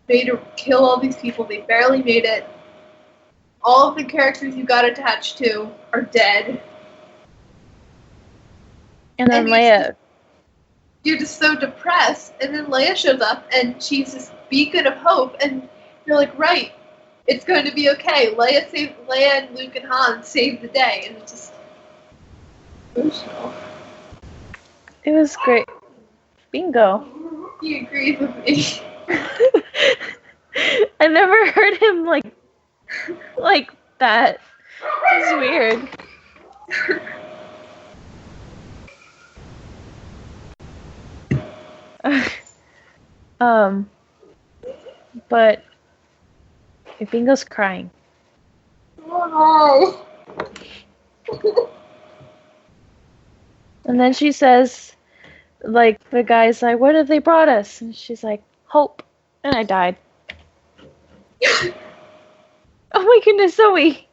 Speaker 3: Vader kill all these people. They barely made it. All of the characters you got attached to are dead.
Speaker 2: And then Leia...
Speaker 3: You're just so depressed, and then Leia shows up, and she's this beacon of hope, and you're like, right, it's going to be okay. Leia and Luke and Han saved the day, and it's just emotional.
Speaker 2: It was great. Bingo.
Speaker 3: He agrees with me.
Speaker 2: I never heard him like that. It's weird. But Bingo's crying.
Speaker 3: Oh no.
Speaker 2: And then she says, like, the guy's like, what have they brought us? And she's like, hope. And I died. Oh my goodness, Zoe.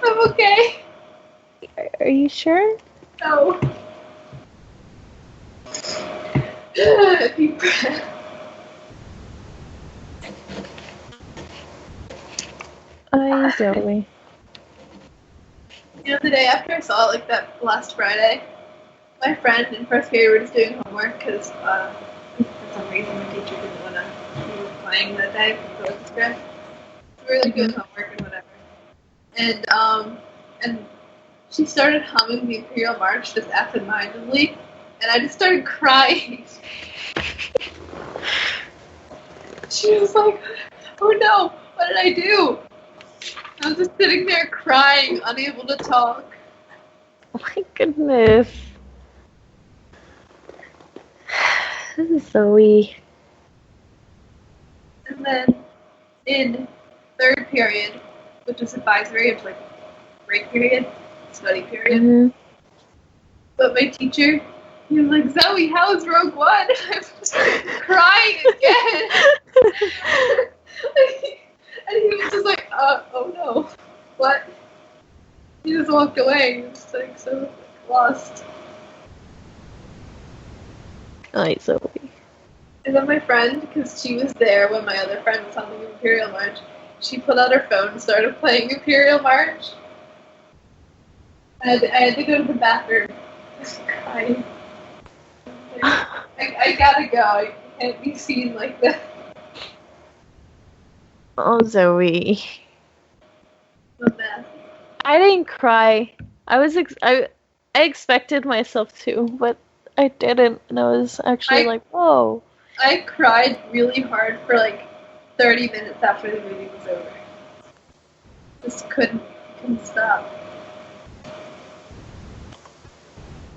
Speaker 3: I'm okay.
Speaker 2: Are you sure?
Speaker 3: No. Deep breath.
Speaker 2: Hi, Zoe.
Speaker 3: You know, the day after I saw it, like that last Friday, my friend in first period were just doing homework because for some reason my teacher didn't want to be playing that day for the script. So we were like doing homework and whatever. And she started humming the Imperial March just absentmindedly, and I just started crying. She was like, oh no, what did I do? I was just sitting there crying, unable to talk.
Speaker 2: Oh my goodness. This is Zoe.
Speaker 3: And then in third period, which is advisory, it's like break period, study period.
Speaker 2: Mm-hmm.
Speaker 3: But my teacher, he was like, Zoe, how is Rogue One? I was crying again. And he was just like, oh no. what? He just walked away. He was like so lost.
Speaker 2: Alright, Zoe.
Speaker 3: And then my friend, because she was there when my other friend was on the Imperial March, she pulled out her phone and started playing Imperial March. I had to go to the bathroom. I was crying. I gotta go. I can't be seen like that.
Speaker 2: Oh, Zoe.
Speaker 3: A mess.
Speaker 2: I didn't cry. I expected myself to, but I didn't, and I was actually like, whoa.
Speaker 3: I cried really hard for like 30 minutes after the movie was over. Just couldn't stop.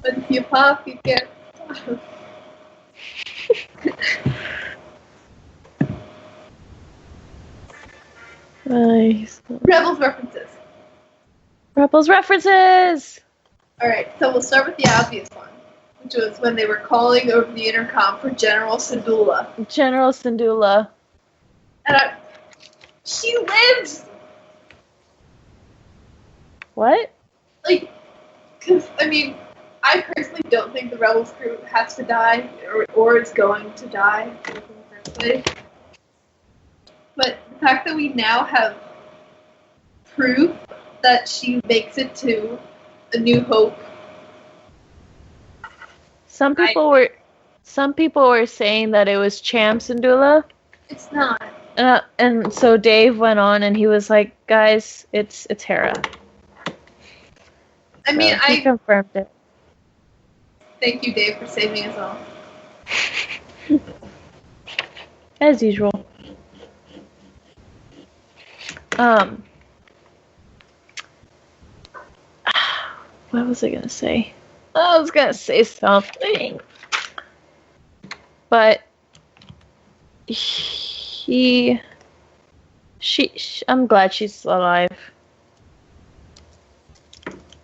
Speaker 3: But if you pop, you can't stop.
Speaker 2: Nice.
Speaker 3: Rebels references.
Speaker 2: Rebels references!
Speaker 3: Alright, so we'll start with the obvious one, which was when they were calling over the intercom for General Syndulla.
Speaker 2: General Syndulla.
Speaker 3: And she lives!
Speaker 2: What?
Speaker 3: Like, because, I mean, I personally don't think the Rebels crew has to die, or is going to die in the first place. But the fact that we now have proof that she makes it to A New Hope.
Speaker 2: Some people were saying that it was Cham Syndulla.
Speaker 3: It's not.
Speaker 2: And so Dave went on and he was like, guys, it's Hera.
Speaker 3: I mean,
Speaker 2: he confirmed it.
Speaker 3: Thank you, Dave, for saving us all.
Speaker 2: As usual. What was I gonna say? I was gonna say something. But I'm glad she's alive.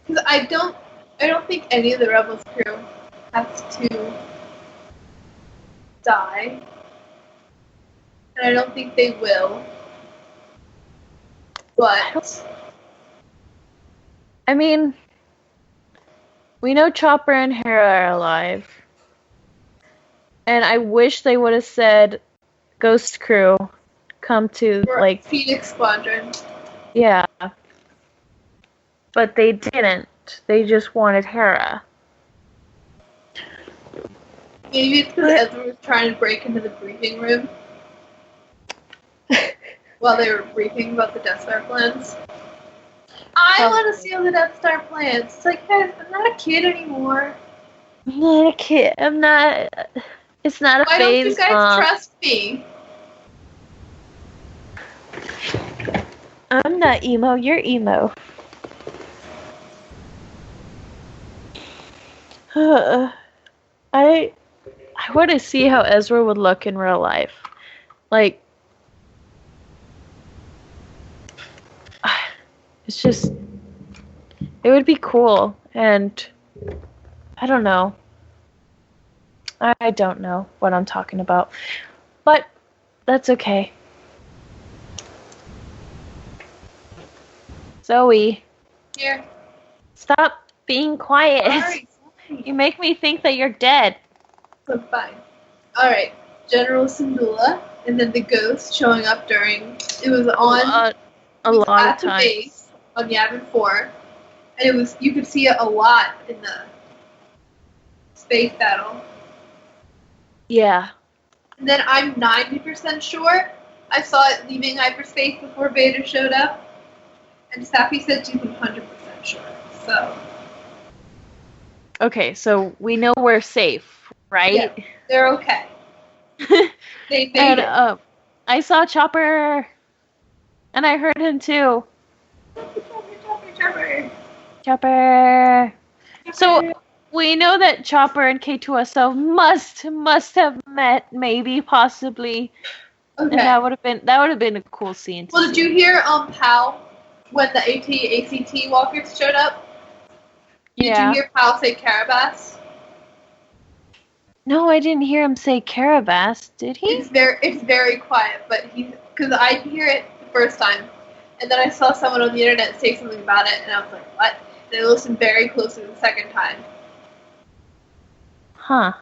Speaker 3: Because I don't think any of the Rebels crew has to die. And I don't think they will. But
Speaker 2: I mean, we know Chopper and Hera are alive. And I wish they would have said Ghost Crew come to, like,
Speaker 3: Phoenix Squadron.
Speaker 2: Yeah. But they didn't. They just wanted Hera.
Speaker 3: Maybe it's because Ezra was trying to break into the briefing room while they were briefing about the Death Star plans. I want to steal the Death Star plans. It's like, guys, I'm not a kid anymore.
Speaker 2: I'm not a kid. I'm not. It's not a phase.
Speaker 3: Why don't you guys trust me?
Speaker 2: I'm not emo. You're emo. I want to see how Ezra would look in real life. Like, it's just, it would be cool, and I don't know. I don't know what I'm talking about, but that's okay. Zoe.
Speaker 3: Here.
Speaker 2: Stop being quiet.
Speaker 3: Sorry.
Speaker 2: You make me think that you're dead.
Speaker 3: I'm fine. Alright. General Syndulla, and then the ghost showing up during, it was on
Speaker 2: a lot of
Speaker 3: the
Speaker 2: times.
Speaker 3: base on Yavin 4, and it was, you could see it a lot in the space battle.
Speaker 2: Yeah.
Speaker 3: And then I'm 90% sure I saw it leaving hyperspace before Vader showed up. And Safi said she's 100% sure. So.
Speaker 2: Okay, so we know we're safe, right?
Speaker 3: Yeah, they're okay. They made it.
Speaker 2: I saw Chopper, and I heard him too. Chopper. So we know that Chopper and K2SO must have met, maybe, possibly. Okay. And that would have been a cool scene.
Speaker 3: Well, did you hear Pal when the AT walkers showed up? Did you hear Pal say Carabas?
Speaker 2: No, I didn't hear him say Carabas. Did he?
Speaker 3: It's very quiet, but because I hear it the first time, And then I saw someone on the internet say something about it, and I was like, what? And I listened very closely the second time.
Speaker 2: Huh.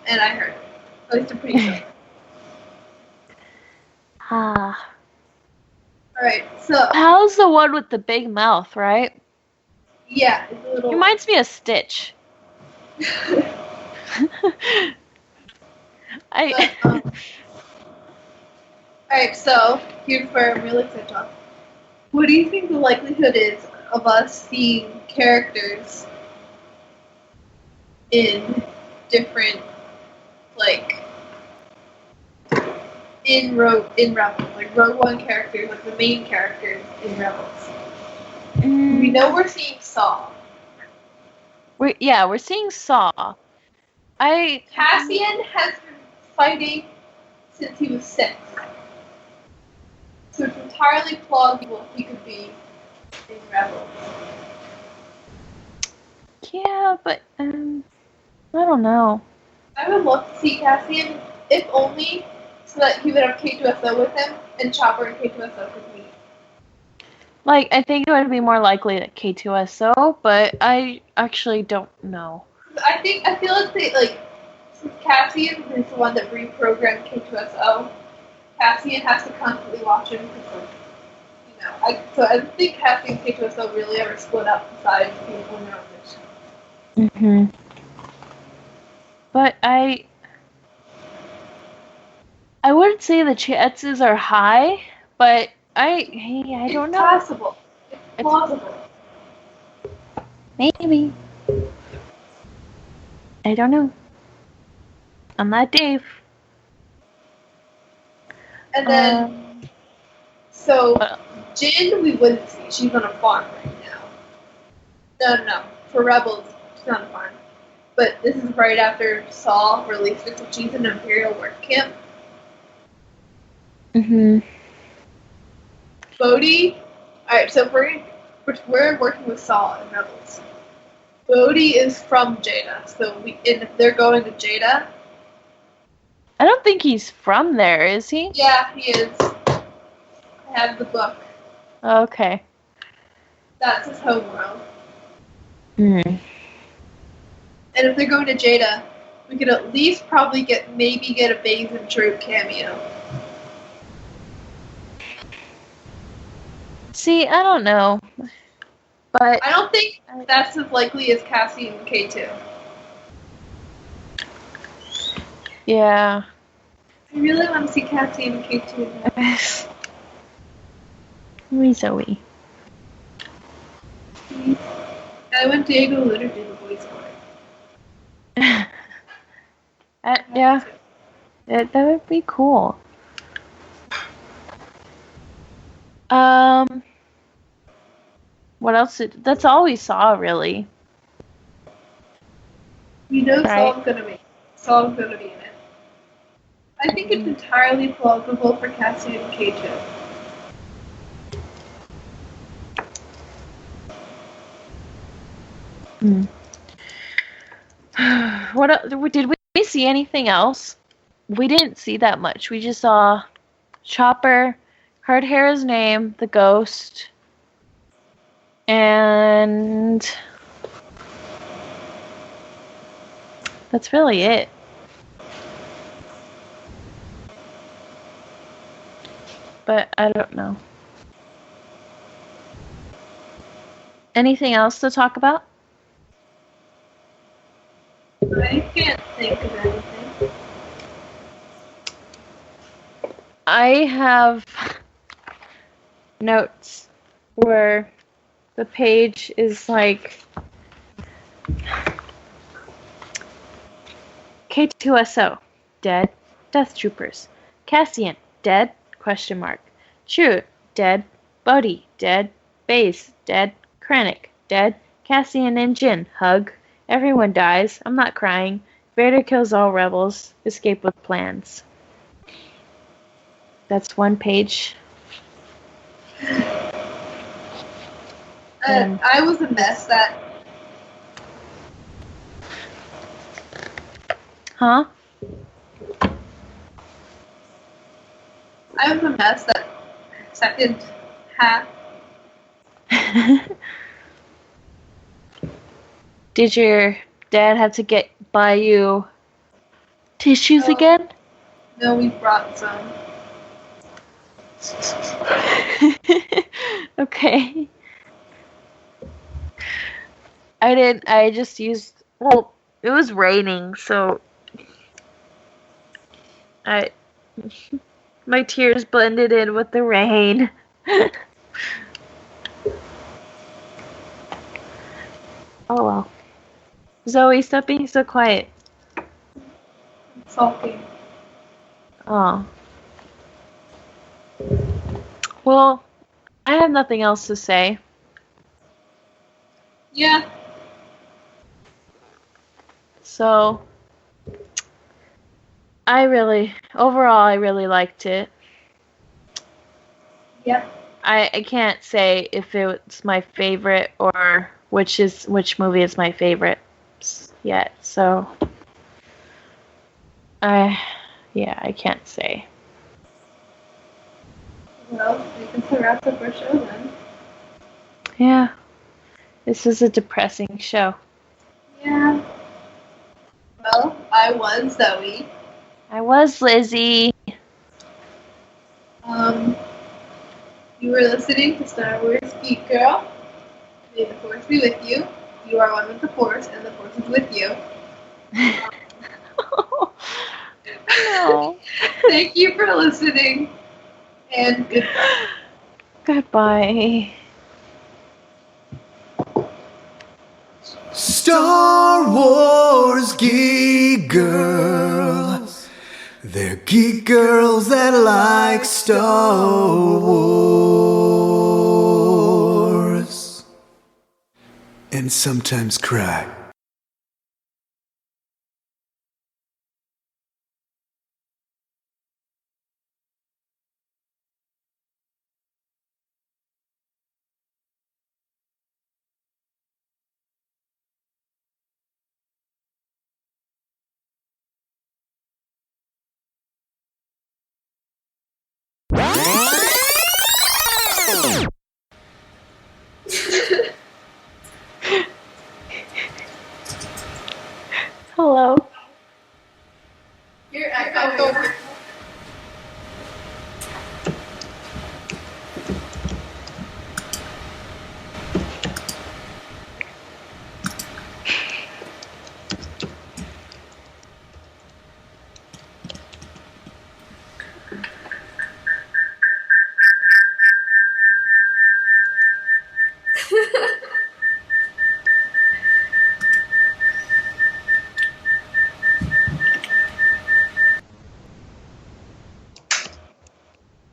Speaker 3: And I heard it. At least I'm pretty sure.
Speaker 2: Ah.
Speaker 3: Alright, so.
Speaker 2: Pal's the one with the big mouth, right?
Speaker 3: Yeah, it's a little.
Speaker 2: He reminds me of Stitch.
Speaker 3: Alright, so here's where I'm really excited to talk. What do you think the likelihood is of us seeing characters in different, like, in Rebels, like Rogue One characters, like the main characters in Rebels? We know we're seeing Saw.
Speaker 2: We're seeing Saw.
Speaker 3: Cassian has been fighting since he was 6. So it's entirely plausible he could be in Rebels.
Speaker 2: Yeah, but I don't know.
Speaker 3: I would love to see Cassian, if only so that he would have K2SO with him, and Chopper and K2SO could meet.
Speaker 2: Like, I think it would be more likely that K2SO, but I actually don't know.
Speaker 3: I feel like since Cassian is the one that reprogrammed K2SO, Cassian has to constantly watch him because, so I don't think Cassian and K2SO really ever split up besides being on their own mission.
Speaker 2: But I wouldn't say the chances are high, but I don't know.
Speaker 3: It's possible. It's plausible.
Speaker 2: Maybe. I don't know. I'm not Dave.
Speaker 3: And then, Jin we wouldn't see. She's on a farm right now. No. For Rebels, she's on a farm. But this is right after Saw released it, so she's in an Imperial work camp. Bodhi. Alright, so we're working with Saw in Rebels. Bodhi is from Jedha, so if they're going to Jedha.
Speaker 2: I don't think he's from there, is he?
Speaker 3: Yeah, he is. I have the book.
Speaker 2: Okay.
Speaker 3: That's his homeworld.
Speaker 2: And
Speaker 3: if they're going to Jedha, we could at least probably get a Baze and Troop cameo.
Speaker 2: See, I don't know. But
Speaker 3: I don't think that's as likely as Cassian and K2.
Speaker 2: Yeah.
Speaker 3: I really want to see Cassian and K2.
Speaker 2: Me, Zoe.
Speaker 3: I want Diego Luna to do the voice for it.
Speaker 2: Yeah. That would be cool. What else? That's all we saw, really.
Speaker 3: Right? Saul's gonna be in it. I think it's entirely plausible for Cassian and K2.
Speaker 2: Did we see anything else? We didn't see that much. We just saw Chopper, heard Hera's name, the ghost, and that's really it. But I don't know. Anything else to talk about?
Speaker 3: I can't think of anything.
Speaker 2: I have notes where the page is like K2SO, dead. Death Troopers. Cassian, dead? Question mark. True, dead. Bodhi, dead. Baze, dead. Krennic, dead. Cassian and Jin, hug. Everyone dies. I'm not crying. Vader kills all rebels. Escape with plans. That's one page.
Speaker 3: I was a mess that...
Speaker 2: Huh?
Speaker 3: I was a mess that second half.
Speaker 2: Did your dad have to buy you tissues again?
Speaker 3: No, we brought some.
Speaker 2: Okay. I just used, well, it was raining, so my tears blended in with the rain. Oh well. Zoe, stop being so quiet.
Speaker 3: Sulking.
Speaker 2: Oh. Well, I have nothing else to say.
Speaker 3: Yeah.
Speaker 2: So, overall, I really liked it.
Speaker 3: Yep.
Speaker 2: I can't say if it's my favorite or which movie is my favorite yet. So, I can't say.
Speaker 3: Well, we can wrap up our show then.
Speaker 2: Yeah. This is a depressing show.
Speaker 3: Yeah. Well, I was Zoe.
Speaker 2: I was Lizzy.
Speaker 3: You were listening to Star Wars Geek Girl. May the Force be with you. You are one with the Force, and the Force is with you.
Speaker 2: No.
Speaker 3: Thank you for listening, and goodbye.
Speaker 2: Goodbye.
Speaker 1: Star Wars Geek Girls. They're geek girls that like Star Wars. And sometimes cry.
Speaker 2: Hello.
Speaker 3: You're echoing.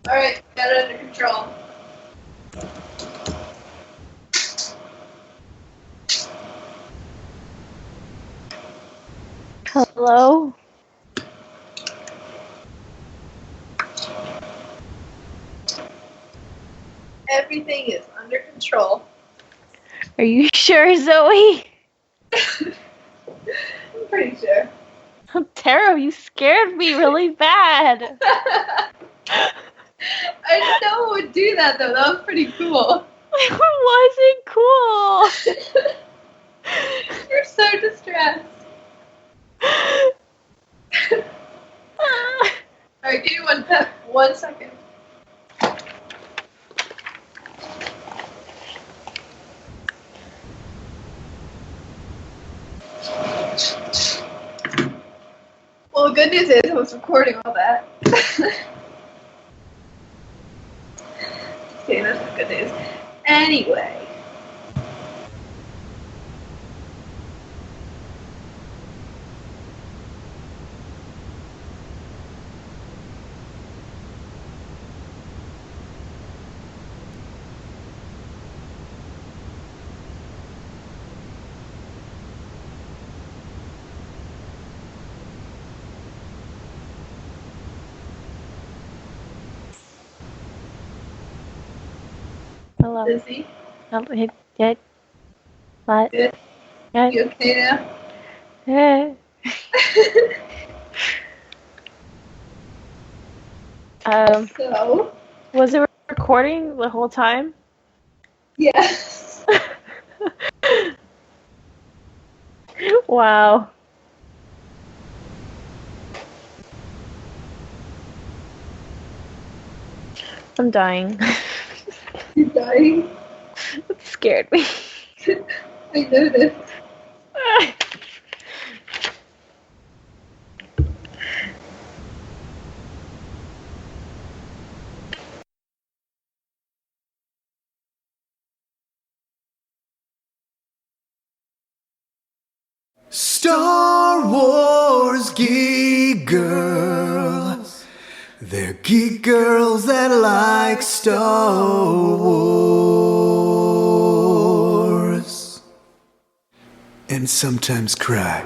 Speaker 3: Alright, got it under control.
Speaker 2: Hello.
Speaker 3: Everything is under control.
Speaker 2: Are you sure, Zoe?
Speaker 3: I'm pretty sure.
Speaker 2: Tara, you scared me really bad.
Speaker 3: I didn't know it would do that though. That was pretty cool.
Speaker 2: It wasn't cool.
Speaker 3: You're so distressed. Alright, give me 1 second. Well, the good news is I was recording all that. Okay, that's the good news. Anyway.
Speaker 2: Hello.
Speaker 3: Lizzy?
Speaker 2: Good. What?
Speaker 3: Good.
Speaker 2: Good.
Speaker 3: You okay now?
Speaker 2: Yeah.
Speaker 3: So?
Speaker 2: Was it recording the whole time?
Speaker 3: Yes.
Speaker 2: Wow. I'm dying.
Speaker 3: You're dying?
Speaker 2: It scared me.
Speaker 3: I noticed.
Speaker 1: Star Wars geek girls. They're geek girls that like Star Wars. And sometimes cry.